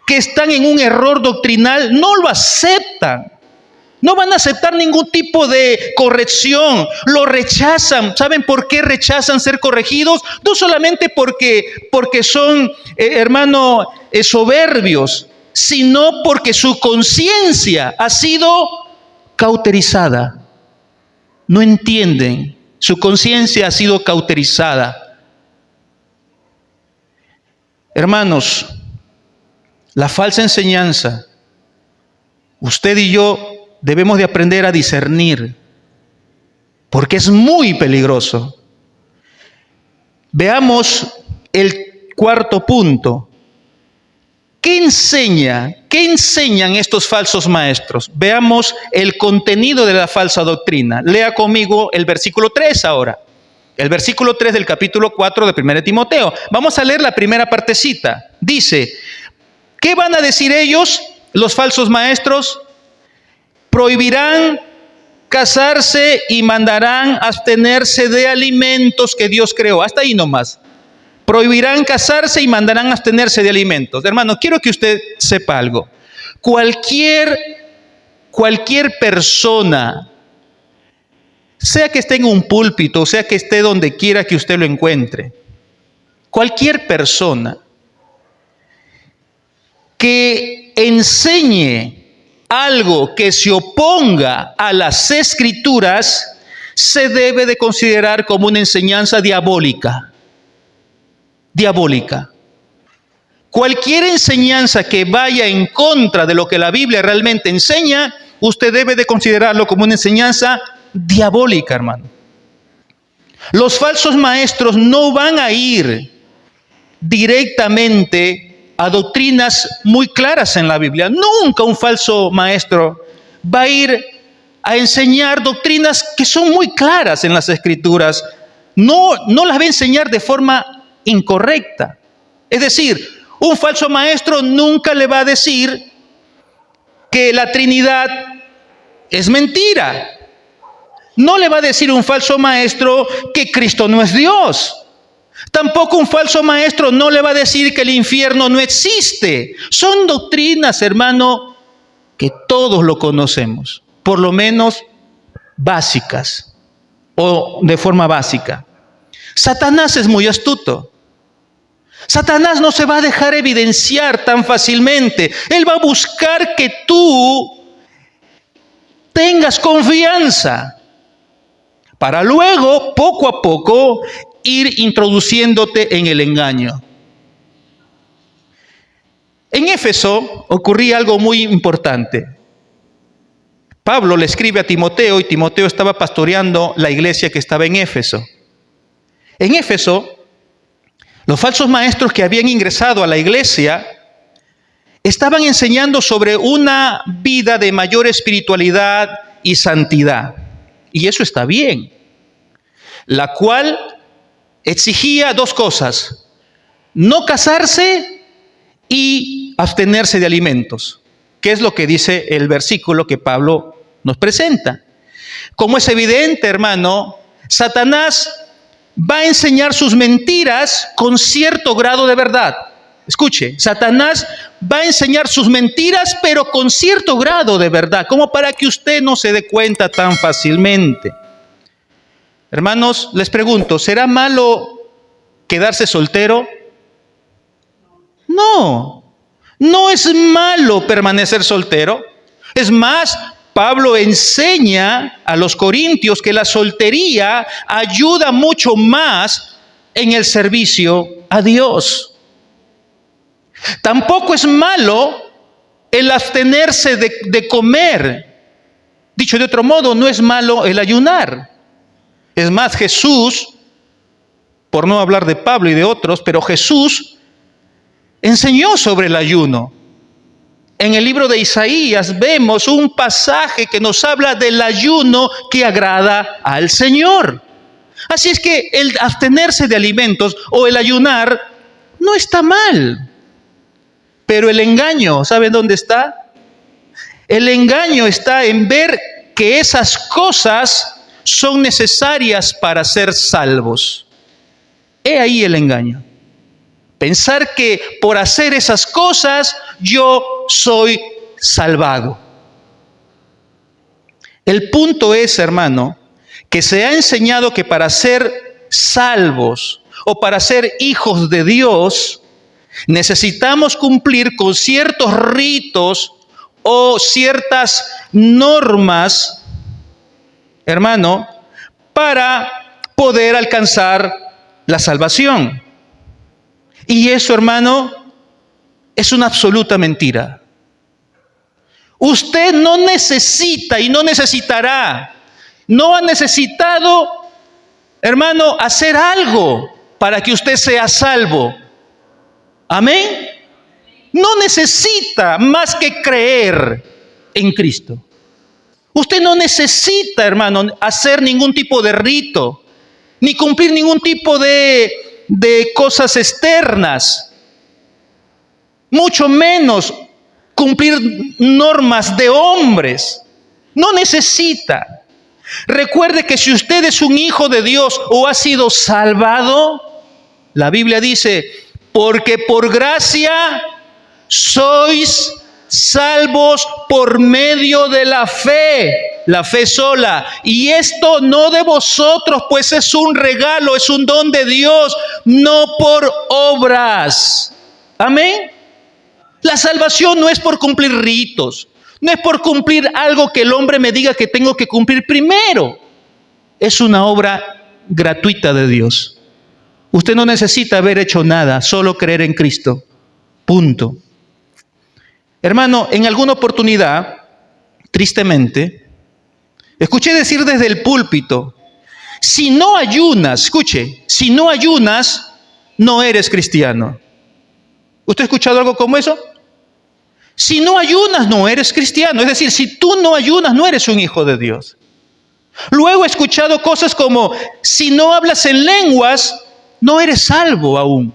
que están en un error doctrinal, no lo aceptan. No van a aceptar ningún tipo de corrección. Lo rechazan. ¿Saben por qué rechazan ser corregidos? No solamente porque son, soberbios, sino porque su conciencia ha sido cauterizada. No entienden. Su conciencia ha sido cauterizada. Hermanos, la falsa enseñanza, usted y yo debemos de aprender a discernir, porque es muy peligroso. Veamos el cuarto punto. ¿Qué enseñan estos falsos maestros? Veamos el contenido de la falsa doctrina. Lea conmigo el versículo 3 ahora. El versículo 3 del capítulo 4 de 1 Timoteo. Vamos a leer la primera partecita. Dice, ¿qué van a decir ellos, los falsos maestros? Prohibirán casarse y mandarán abstenerse de alimentos que Dios creó. Hasta ahí nomás. Prohibirán casarse y mandarán abstenerse de alimentos. Hermano, quiero que usted sepa algo. Cualquier persona, sea que esté en un púlpito, sea que esté donde quiera que usted lo encuentre, cualquier persona que enseñe algo que se oponga a las Escrituras, se debe de considerar como una enseñanza diabólica. Diabólica. Cualquier enseñanza que vaya en contra de lo que la Biblia realmente enseña, usted debe de considerarlo como una enseñanza diabólica, hermano. Los falsos maestros no van a ir directamente a doctrinas muy claras en la Biblia. Nunca un falso maestro va a ir a enseñar doctrinas que son muy claras en las Escrituras. No las va a enseñar de forma incorrecta. Es decir, un falso maestro nunca le va a decir que la Trinidad es mentira. No le va a decir un falso maestro que Cristo no es Dios. Tampoco un falso maestro no le va a decir que el infierno no existe. Son doctrinas, hermano, que todos lo conocemos, por lo menos básicas o de forma básica. Satanás es muy astuto. Satanás no se va a dejar evidenciar tan fácilmente. Él va a buscar que tú tengas confianza para luego, poco a poco, ir introduciéndote en el engaño. En Éfeso ocurría algo muy importante. Pablo le escribe a Timoteo y Timoteo estaba pastoreando la iglesia que estaba en Éfeso. En Éfeso, los falsos maestros que habían ingresado a la iglesia estaban enseñando sobre una vida de mayor espiritualidad y santidad. Y eso está bien. La cual exigía dos cosas: no casarse y abstenerse de alimentos, que es lo que dice el versículo que Pablo nos presenta. Como es evidente, hermano, Satanás va a enseñar sus mentiras con cierto grado de verdad. Escuche, Satanás va a enseñar sus mentiras, pero con cierto grado de verdad, como para que usted no se dé cuenta tan fácilmente. Hermanos, les pregunto, ¿será malo quedarse soltero? No, no es malo permanecer soltero. Es más, Pablo enseña a los corintios que la soltería ayuda mucho más en el servicio a Dios. Tampoco es malo el abstenerse de comer. Dicho de otro modo, no es malo el ayunar. Es más, Jesús, por no hablar de Pablo y de otros, pero Jesús enseñó sobre el ayuno. En el libro de Isaías vemos un pasaje que nos habla del ayuno que agrada al Señor. Así es que el abstenerse de alimentos o el ayunar no está mal. Pero el engaño, ¿saben dónde está? El engaño está en ver que esas cosas son necesarias para ser salvos. He ahí el engaño. Pensar que por hacer esas cosas yo soy salvado. El punto es, hermano, que se ha enseñado que para ser salvos o para ser hijos de Dios, necesitamos cumplir con ciertos ritos o ciertas normas, hermano, para poder alcanzar la salvación. Y eso, hermano, es una absoluta mentira. Usted no necesita y no necesitará, no ha necesitado, hermano, hacer algo para que usted sea salvo. Amén. No necesita más que creer en Cristo. Usted no necesita, hermano, hacer ningún tipo de rito, ni cumplir ningún tipo de cosas externas, mucho menos cumplir normas de hombres. No necesita. Recuerde que si usted es un hijo de Dios o ha sido salvado, la Biblia dice, porque por gracia sois salvos por medio de la fe sola. Y esto no de vosotros, pues es un regalo, es un don de Dios, no por obras. Amén. La salvación no es por cumplir ritos, no es por cumplir algo que el hombre me diga que tengo que cumplir primero. Es una obra gratuita de Dios. Usted no necesita haber hecho nada, solo creer en Cristo. Punto. Hermano, en alguna oportunidad, tristemente, escuché decir desde el púlpito, si no ayunas, escuche, si no ayunas, no eres cristiano. ¿Usted ha escuchado algo como eso? Si no ayunas, no eres cristiano. Es decir, si tú no ayunas, no eres un hijo de Dios. Luego he escuchado cosas como, si no hablas en lenguas, no eres salvo aún.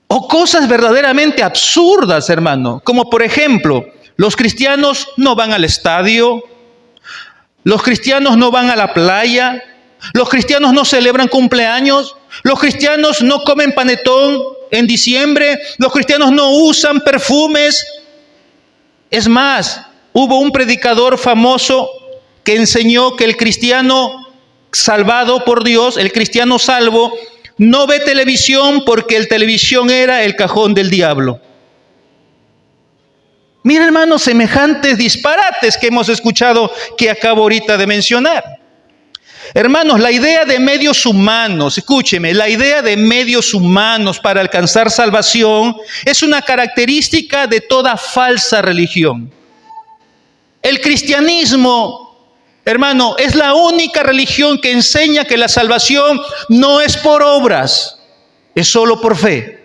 O cosas verdaderamente absurdas, hermano, como por ejemplo, los cristianos no van al estadio, los cristianos no van a la playa, los cristianos no celebran cumpleaños, los cristianos no comen panetón en diciembre, los cristianos no usan perfumes. Es más, hubo un predicador famoso que enseñó que el cristiano salvado por Dios, el cristiano salvo, no ve televisión porque el televisión era el cajón del diablo. Mira, hermanos, semejantes disparates que hemos escuchado que acabo ahorita de mencionar. Hermanos, la idea de medios humanos, escúcheme, la idea de medios humanos para alcanzar salvación es una característica de toda falsa religión. El cristianismo, hermano, es la única religión que enseña que la salvación no es por obras, es solo por fe.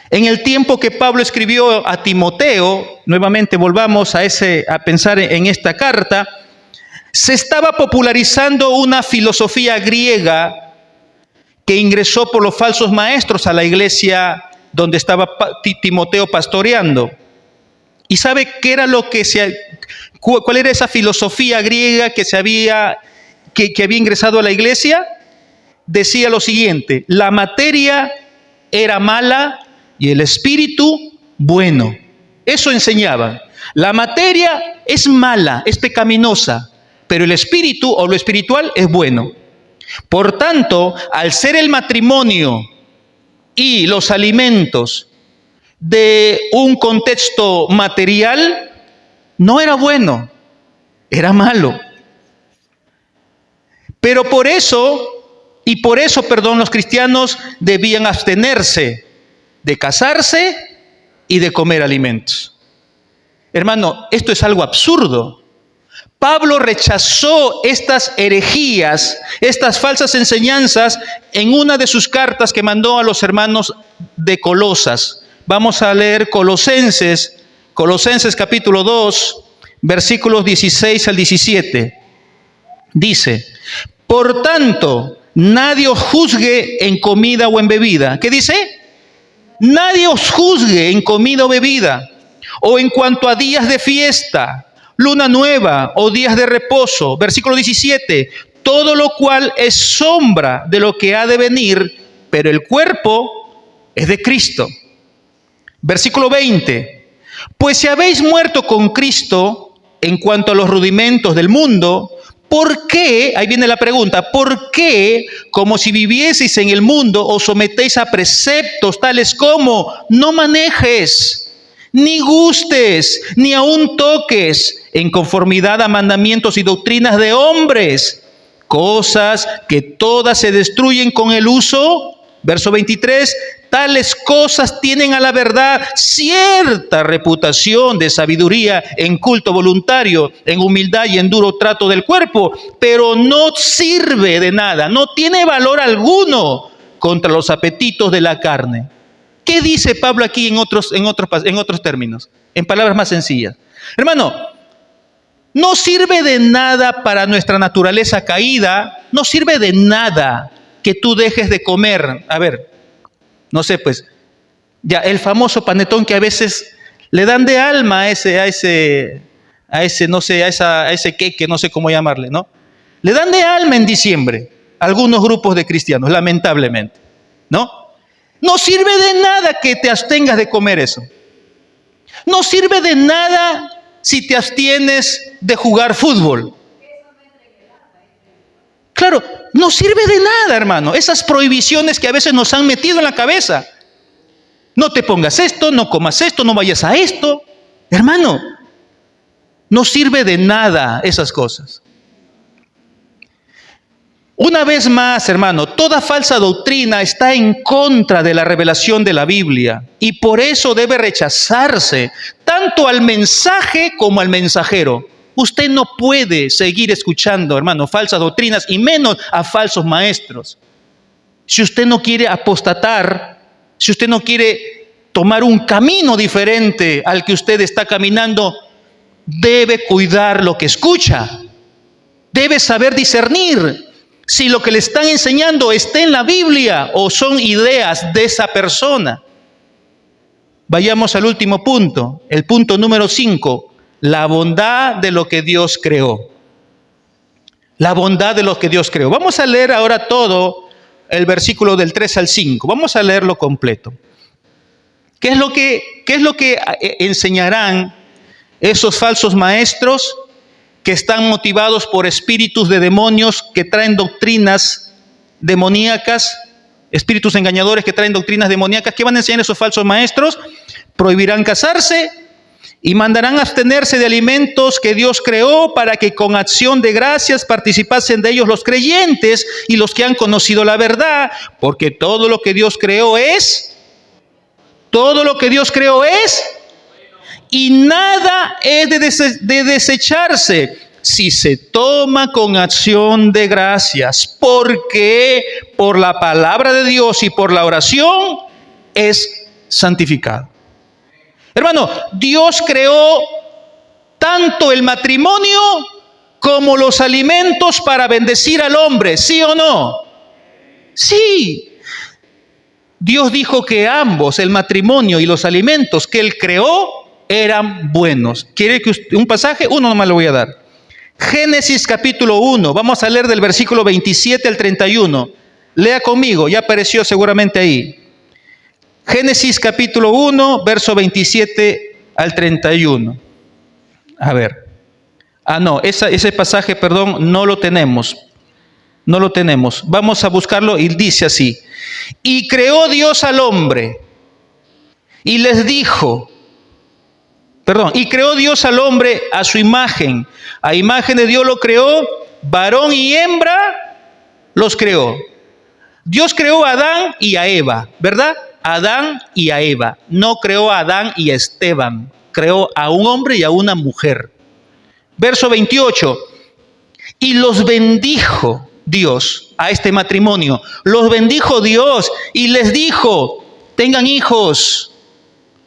En el tiempo que Pablo escribió a Timoteo, nuevamente volvamos a pensar en esta carta, se estaba popularizando una filosofía griega que ingresó por los falsos maestros a la iglesia donde estaba Timoteo pastoreando. ¿Y sabe qué era cuál era esa filosofía griega que había ingresado a la iglesia? Decía lo siguiente: la materia era mala y el espíritu bueno. Eso enseñaban. La materia es mala, es pecaminosa, pero el espíritu o lo espiritual es bueno. Por tanto, al ser el matrimonio y los alimentos de un contexto material, no era bueno, era malo. Pero por eso, los cristianos debían abstenerse de casarse y de comer alimentos. Hermano, esto es algo absurdo. Pablo rechazó estas herejías, estas falsas enseñanzas en una de sus cartas que mandó a los hermanos de Colosas. Vamos a leer Colosenses capítulo 2, versículos 16 al 17. Dice: por tanto, nadie os juzgue en comida o en bebida. ¿Qué dice? Nadie os juzgue en comida o bebida, o en cuanto a días de fiesta, luna nueva o días de reposo. Versículo 17. Todo lo cual es sombra de lo que ha de venir, pero el cuerpo es de Cristo. Versículo 20. Pues si habéis muerto con Cristo en cuanto a los rudimentos del mundo, ¿por qué? Ahí viene la pregunta. ¿Por qué, como si vivieseis en el mundo, os sometéis a preceptos tales como no manejes, ni gustes, ni aun toques, en conformidad a mandamientos y doctrinas de hombres, cosas que todas se destruyen con el uso? Verso 23, tales cosas tienen a la verdad cierta reputación de sabiduría en culto voluntario, en humildad y en duro trato del cuerpo, pero no sirve de nada, no tiene valor alguno contra los apetitos de la carne. ¿Qué dice Pablo aquí en otros términos? En palabras más sencillas. Hermano, no sirve de nada para nuestra naturaleza caída, no sirve de nada que tú dejes de comer. A ver, no sé, pues, ya el famoso panetón que a veces le dan de alma a ese queque, no sé cómo llamarle, ¿no? Le dan de alma en diciembre algunos grupos de cristianos, lamentablemente, ¿no? No sirve de nada que te abstengas de comer eso. No sirve de nada si te abstienes de jugar fútbol. Claro, no sirve de nada, hermano. Esas prohibiciones que a veces nos han metido en la cabeza. No te pongas esto, no comas esto, no vayas a esto. Hermano, no sirve de nada esas cosas. Una vez más, hermano, toda falsa doctrina está en contra de la revelación de la Biblia y por eso debe rechazarse tanto al mensaje como al mensajero. Usted no puede seguir escuchando, hermano, falsas doctrinas y menos a falsos maestros. Si usted no quiere apostatar, si usted no quiere tomar un camino diferente al que usted está caminando, debe cuidar lo que escucha. Debe saber discernir si lo que le están enseñando está en la Biblia o son ideas de esa persona. Vayamos al último punto, el punto número 5, la bondad de lo que Dios creó. La bondad de lo que Dios creó. Vamos a leer ahora todo el versículo del 3 al 5. Vamos a leerlo completo. ¿Qué es lo que enseñarán esos falsos maestros que están motivados por espíritus de demonios que traen doctrinas demoníacas? Espíritus engañadores que traen doctrinas demoníacas. ¿Qué van a enseñar esos falsos maestros? Prohibirán casarse y mandarán abstenerse de alimentos que Dios creó para que con acción de gracias participasen de ellos los creyentes y los que han conocido la verdad, porque todo lo que Dios creó es, y nada es de desecharse si se toma con acción de gracias, porque por la palabra de Dios y por la oración es santificado. Hermano, Dios creó tanto el matrimonio como los alimentos para bendecir al hombre, ¿sí o no? Sí. Dios dijo que ambos, el matrimonio y los alimentos que Él creó, eran buenos. ¿Quiere que un pasaje? Uno nomás le voy a dar. Génesis capítulo 1, vamos a leer del versículo 27 al 31. Lea conmigo, ya apareció seguramente ahí. Génesis capítulo 1, verso 27 al 31. A ver. Ese pasaje, perdón, no lo tenemos. No lo tenemos. Vamos a buscarlo y dice así. Y creó Dios al hombre y les dijo, y creó Dios al hombre a su imagen. A imagen de Dios lo creó, varón y hembra los creó. Dios creó a Adán y a Eva, ¿verdad? Adán y a Eva. No creó a Adán y a Esteban. Creó a un hombre y a una mujer. Verso 28. Y los bendijo Dios a este matrimonio. Los bendijo Dios y les dijo, tengan hijos,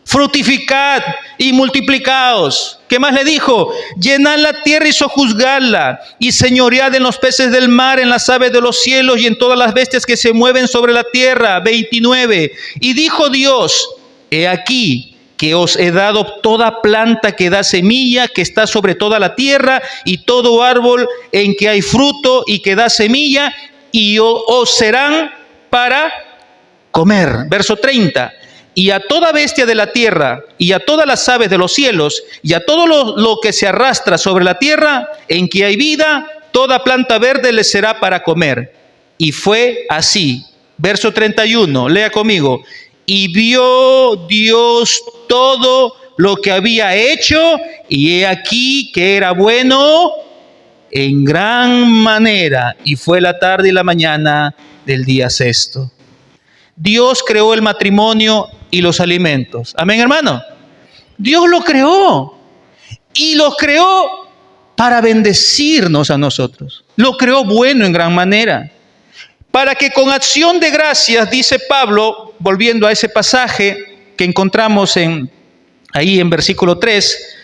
fructificad y multiplicaos. ¿Qué más le dijo? Llenad la tierra y sojuzgadla, y señoread en los peces del mar, en las aves de los cielos y en todas las bestias que se mueven sobre la tierra. 29. Y dijo Dios, he aquí que os he dado toda planta que da semilla, que está sobre toda la tierra, y todo árbol en que hay fruto y que da semilla, y os serán para comer. Verso 30. Y a toda bestia de la tierra, y a todas las aves de los cielos, y a todo lo que se arrastra sobre la tierra, en que hay vida, toda planta verde les será para comer. Y fue así. Verso 31, lea conmigo. Y vio Dios todo lo que había hecho, y he aquí que era bueno en gran manera. Y fue la tarde y la mañana del día sexto. Dios creó el matrimonio y los alimentos. Amén, hermano. Dios lo creó. Y lo creó para bendecirnos a nosotros. Lo creó bueno en gran manera. Para que con acción de gracias, dice Pablo, volviendo a ese pasaje que encontramos ahí en versículo 3,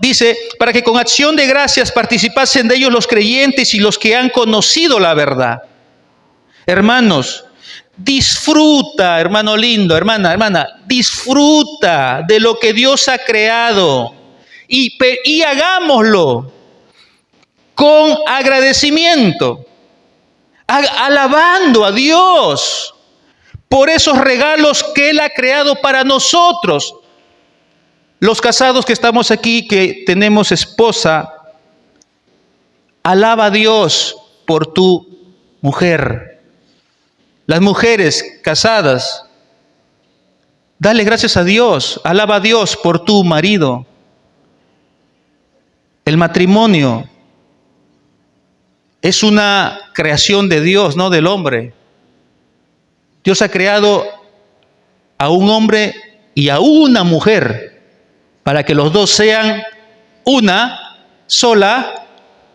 dice, para que con acción de gracias participasen de ellos los creyentes y los que han conocido la verdad. Hermanos, disfruta, hermano lindo, hermana, disfruta de lo que Dios ha creado y hagámoslo con agradecimiento, alabando a Dios por esos regalos que Él ha creado para nosotros. Los casados que estamos aquí, que tenemos esposa, alaba a Dios por tu mujer. Las mujeres casadas, dale gracias a Dios, alaba a Dios por tu marido. El matrimonio es una creación de Dios, no del hombre. Dios ha creado a un hombre y a una mujer para que los dos sean una sola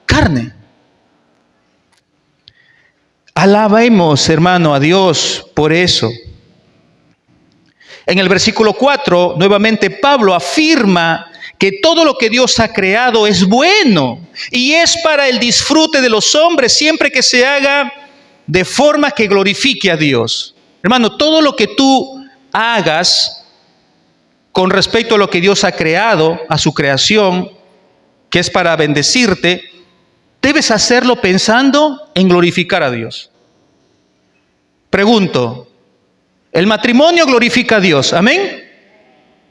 carne. Alabemos, hermano, a Dios por eso. En el versículo 4, nuevamente Pablo afirma que todo lo que Dios ha creado es bueno y es para el disfrute de los hombres siempre que se haga de forma que glorifique a Dios. Hermano, todo lo que tú hagas con respecto a lo que Dios ha creado, a su creación, que es para bendecirte, debes hacerlo pensando en glorificar a Dios. Pregunto, ¿el matrimonio glorifica a Dios? ¿Amén?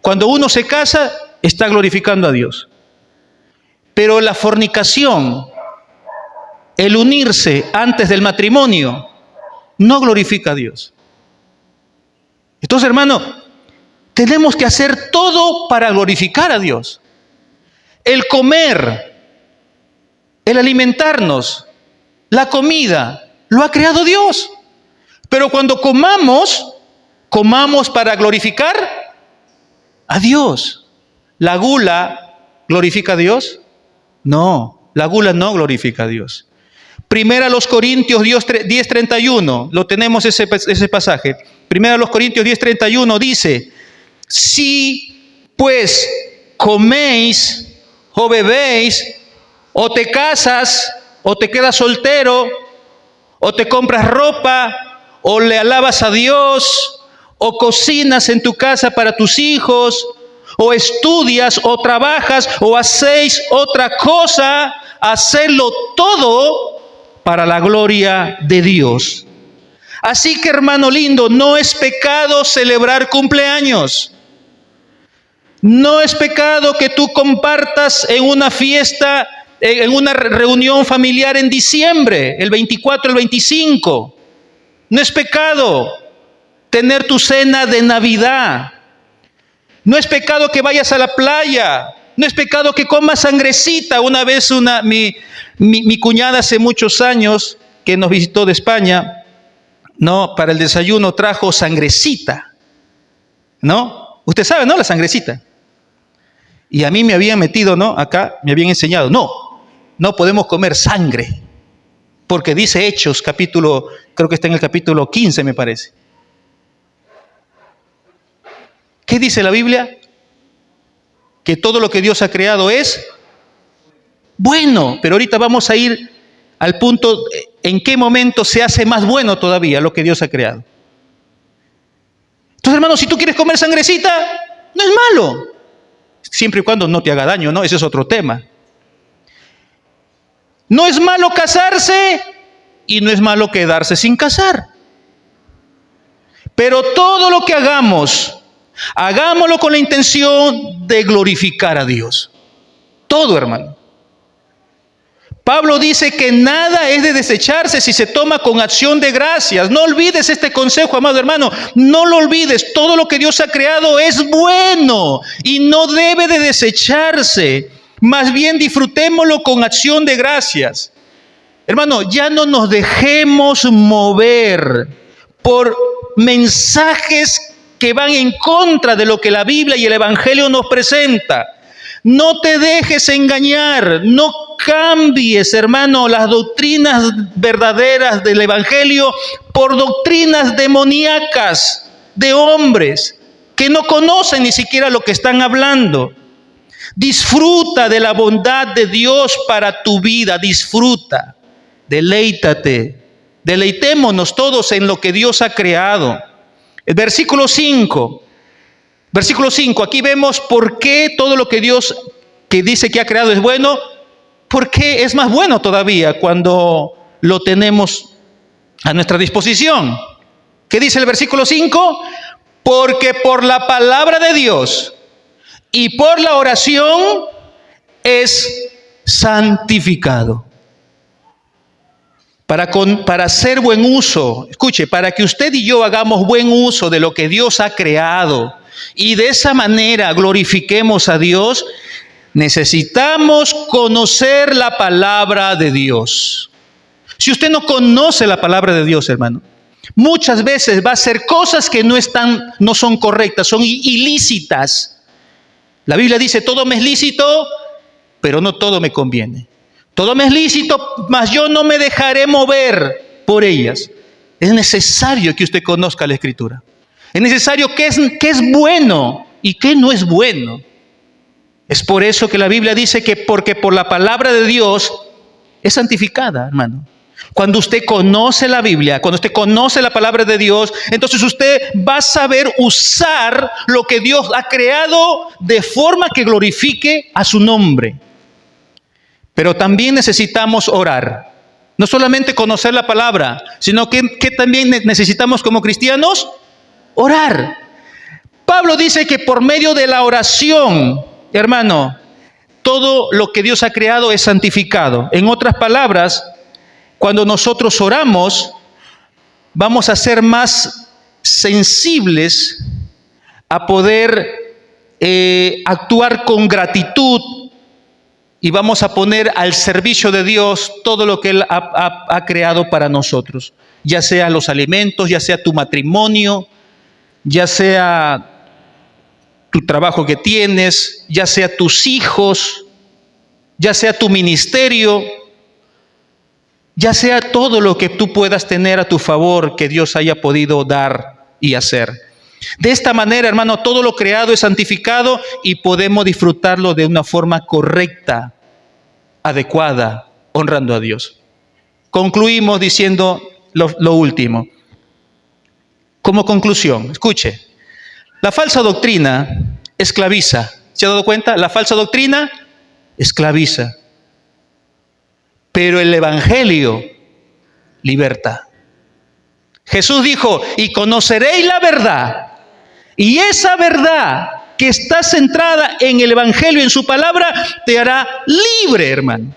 Cuando uno se casa, está glorificando a Dios. Pero la fornicación, el unirse antes del matrimonio, no glorifica a Dios. Entonces, hermano, tenemos que hacer todo para glorificar a Dios. El comer, el alimentarnos, la comida, lo ha creado Dios. Pero cuando comamos para glorificar a Dios. ¿La gula glorifica a Dios? No, la gula no glorifica a Dios. Primera a los Corintios 10:31, lo tenemos ese pasaje. Primera a los Corintios 10:31 dice, si pues coméis o bebéis, o te casas, o te quedas soltero, o te compras ropa, o le alabas a Dios, o cocinas en tu casa para tus hijos, o estudias, o trabajas, o hacéis otra cosa, hacedlo todo para la gloria de Dios. Así que, hermano lindo, no es pecado celebrar cumpleaños. No es pecado que tú compartas en una fiesta, en una reunión familiar en diciembre, el 24, el 25. No es pecado tener tu cena de Navidad. No es pecado que vayas a la playa. No es pecado que comas sangrecita. Una vez mi cuñada hace muchos años que nos visitó de España, ¿no? Para el desayuno trajo sangrecita, ¿no? Usted sabe, ¿no? La sangrecita. Y a mí me habían metido, ¿no? Acá me habían enseñado, no podemos comer sangre. Porque dice Hechos, capítulo, creo que está en el capítulo 15, me parece. ¿Qué dice la Biblia? Que todo lo que Dios ha creado es bueno. Pero ahorita vamos a ir al punto en qué momento se hace más bueno todavía lo que Dios ha creado. Entonces, hermano, si tú quieres comer sangrecita, no es malo. Siempre y cuando no te haga daño, ¿no? Ese es otro tema. No es malo casarse y no es malo quedarse sin casar. Pero todo lo que hagamos, hagámoslo con la intención de glorificar a Dios. Todo, hermano. Pablo dice que nada es de desecharse si se toma con acción de gracias. No olvides este consejo, amado hermano. No lo olvides. Todo lo que Dios ha creado es bueno y no debe de desecharse. Más bien disfrutémoslo con acción de gracias. Hermano, ya no nos dejemos mover por mensajes que van en contra de lo que la Biblia y el Evangelio nos presenta. No te dejes engañar, no cambies, hermano, las doctrinas verdaderas del Evangelio por doctrinas demoníacas de hombres que no conocen ni siquiera lo que están hablando. Disfruta de la bondad de Dios para tu vida, disfruta, deleítate, deleitémonos todos en lo que Dios ha creado. El versículo 5, aquí vemos por qué todo lo que Dios que dice que ha creado es bueno, por qué es más bueno todavía cuando lo tenemos a nuestra disposición. ¿Qué dice el versículo 5? Porque por la palabra de Dios y por la oración es santificado. Para hacer buen uso, escuche, para que usted y yo hagamos buen uso de lo que Dios ha creado y de esa manera glorifiquemos a Dios, necesitamos conocer la palabra de Dios. Si usted no conoce la palabra de Dios, hermano, muchas veces va a hacer cosas que no son correctas, son ilícitas. La Biblia dice, todo me es lícito, pero no todo me conviene. Todo me es lícito, mas yo no me dejaré mover por ellas. Es necesario que usted conozca la Escritura. Es necesario qué es bueno y qué no es bueno. Es por eso que la Biblia dice que porque por la palabra de Dios es santificada, hermano. Cuando usted conoce la Biblia, cuando usted conoce la palabra de Dios, entonces usted va a saber usar lo que Dios ha creado de forma que glorifique a su nombre. Pero también necesitamos orar. No solamente conocer la palabra, sino que también necesitamos como cristianos orar. Pablo dice que por medio de la oración, hermano, todo lo que Dios ha creado es santificado. En otras palabras, cuando nosotros oramos, vamos a ser más sensibles a poder actuar con gratitud y vamos a poner al servicio de Dios todo lo que Él ha creado para nosotros. Ya sea los alimentos, ya sea tu matrimonio, ya sea tu trabajo que tienes, ya sea tus hijos, ya sea tu ministerio, ya sea todo lo que tú puedas tener a tu favor que Dios haya podido dar y hacer. De esta manera, hermano, todo lo creado es santificado y podemos disfrutarlo de una forma correcta, adecuada, honrando a Dios. Concluimos diciendo lo último. Como conclusión, escuche, la falsa doctrina esclaviza. ¿Se ha dado cuenta? La falsa doctrina esclaviza. Pero el Evangelio liberta. Jesús dijo, y conoceréis la verdad. Y esa verdad que está centrada en el Evangelio, en su palabra, te hará libre, hermano.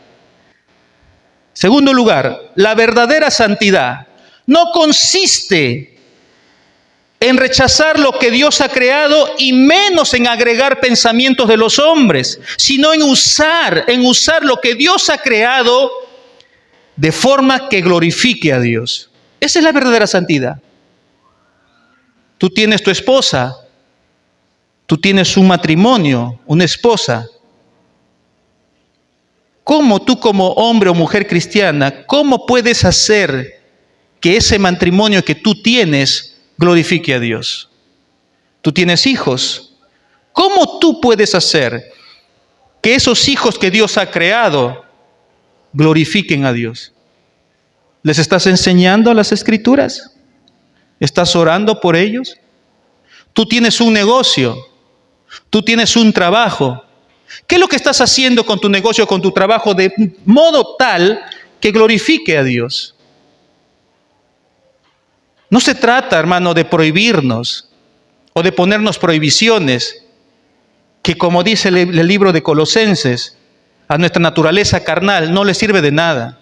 Segundo lugar, la verdadera santidad no consiste en rechazar lo que Dios ha creado y menos en agregar pensamientos de los hombres, sino en usar lo que Dios ha creado de forma que glorifique a Dios. Esa es la verdadera santidad. Tú tienes tu esposa, tú tienes un matrimonio, una esposa. ¿Cómo tú como hombre o mujer cristiana, cómo puedes hacer que ese matrimonio que tú tienes glorifique a Dios? Tú tienes hijos. ¿Cómo tú puedes hacer que esos hijos que Dios ha creado glorifiquen a Dios? ¿Les estás enseñando las Escrituras? ¿Estás orando por ellos? Tú tienes un negocio, tú tienes un trabajo. ¿Qué es lo que estás haciendo con tu negocio, con tu trabajo, de modo tal que glorifique a Dios? No se trata, hermano, de prohibirnos o de ponernos prohibiciones, que como dice el libro de Colosenses, a nuestra naturaleza carnal no le sirve de nada.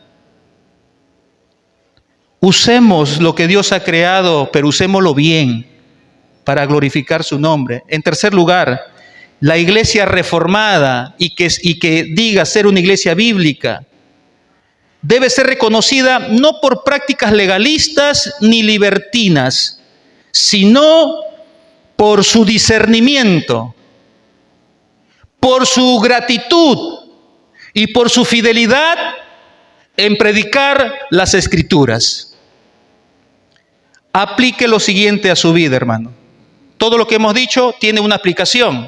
Usemos lo que Dios ha creado, pero usémoslo bien para glorificar su nombre. En tercer lugar, la iglesia reformada y que diga ser una iglesia bíblica debe ser reconocida no por prácticas legalistas ni libertinas, sino por su discernimiento, por su gratitud y por su fidelidad en predicar las Escrituras. Aplique lo siguiente a su vida, hermano. Todo lo que hemos dicho tiene una aplicación.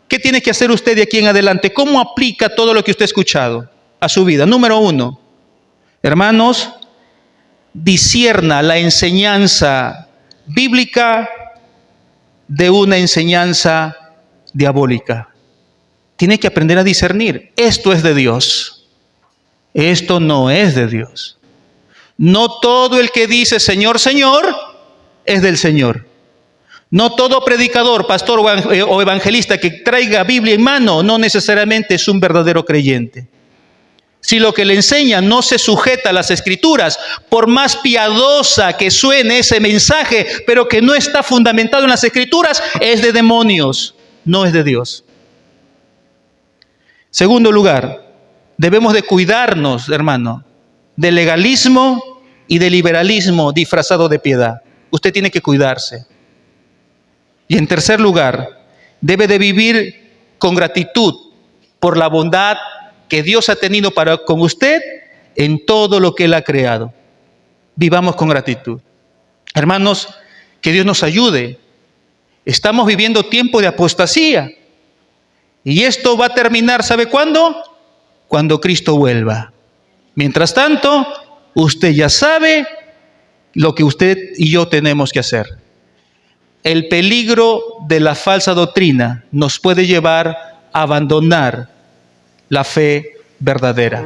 ¿Qué tiene que hacer usted de aquí en adelante? ¿Cómo aplica todo lo que usted ha escuchado a su vida? Número 1, hermanos, discierna la enseñanza bíblica de una enseñanza diabólica. Tiene que aprender a discernir. Esto es de Dios. Esto no es de Dios. No todo el que dice Señor, Señor, es del Señor. No todo predicador, pastor o evangelista que traiga Biblia en mano no necesariamente es un verdadero creyente. Si lo que le enseña no se sujeta a las Escrituras, por más piadosa que suene ese mensaje, pero que no está fundamentado en las Escrituras, es de demonios, no es de Dios. Segundo lugar, debemos de cuidarnos, hermano, de legalismo y de liberalismo disfrazado de piedad. Usted tiene que cuidarse. Y en tercer lugar, debe de vivir con gratitud por la bondad que Dios ha tenido para con usted en todo lo que Él ha creado. Vivamos con gratitud. Hermanos, que Dios nos ayude. Estamos viviendo tiempo de apostasía. Y esto va a terminar, ¿sabe cuándo? Cuando Cristo vuelva. Mientras tanto, usted ya sabe lo que usted y yo tenemos que hacer. El peligro de la falsa doctrina nos puede llevar a abandonar la fe verdadera.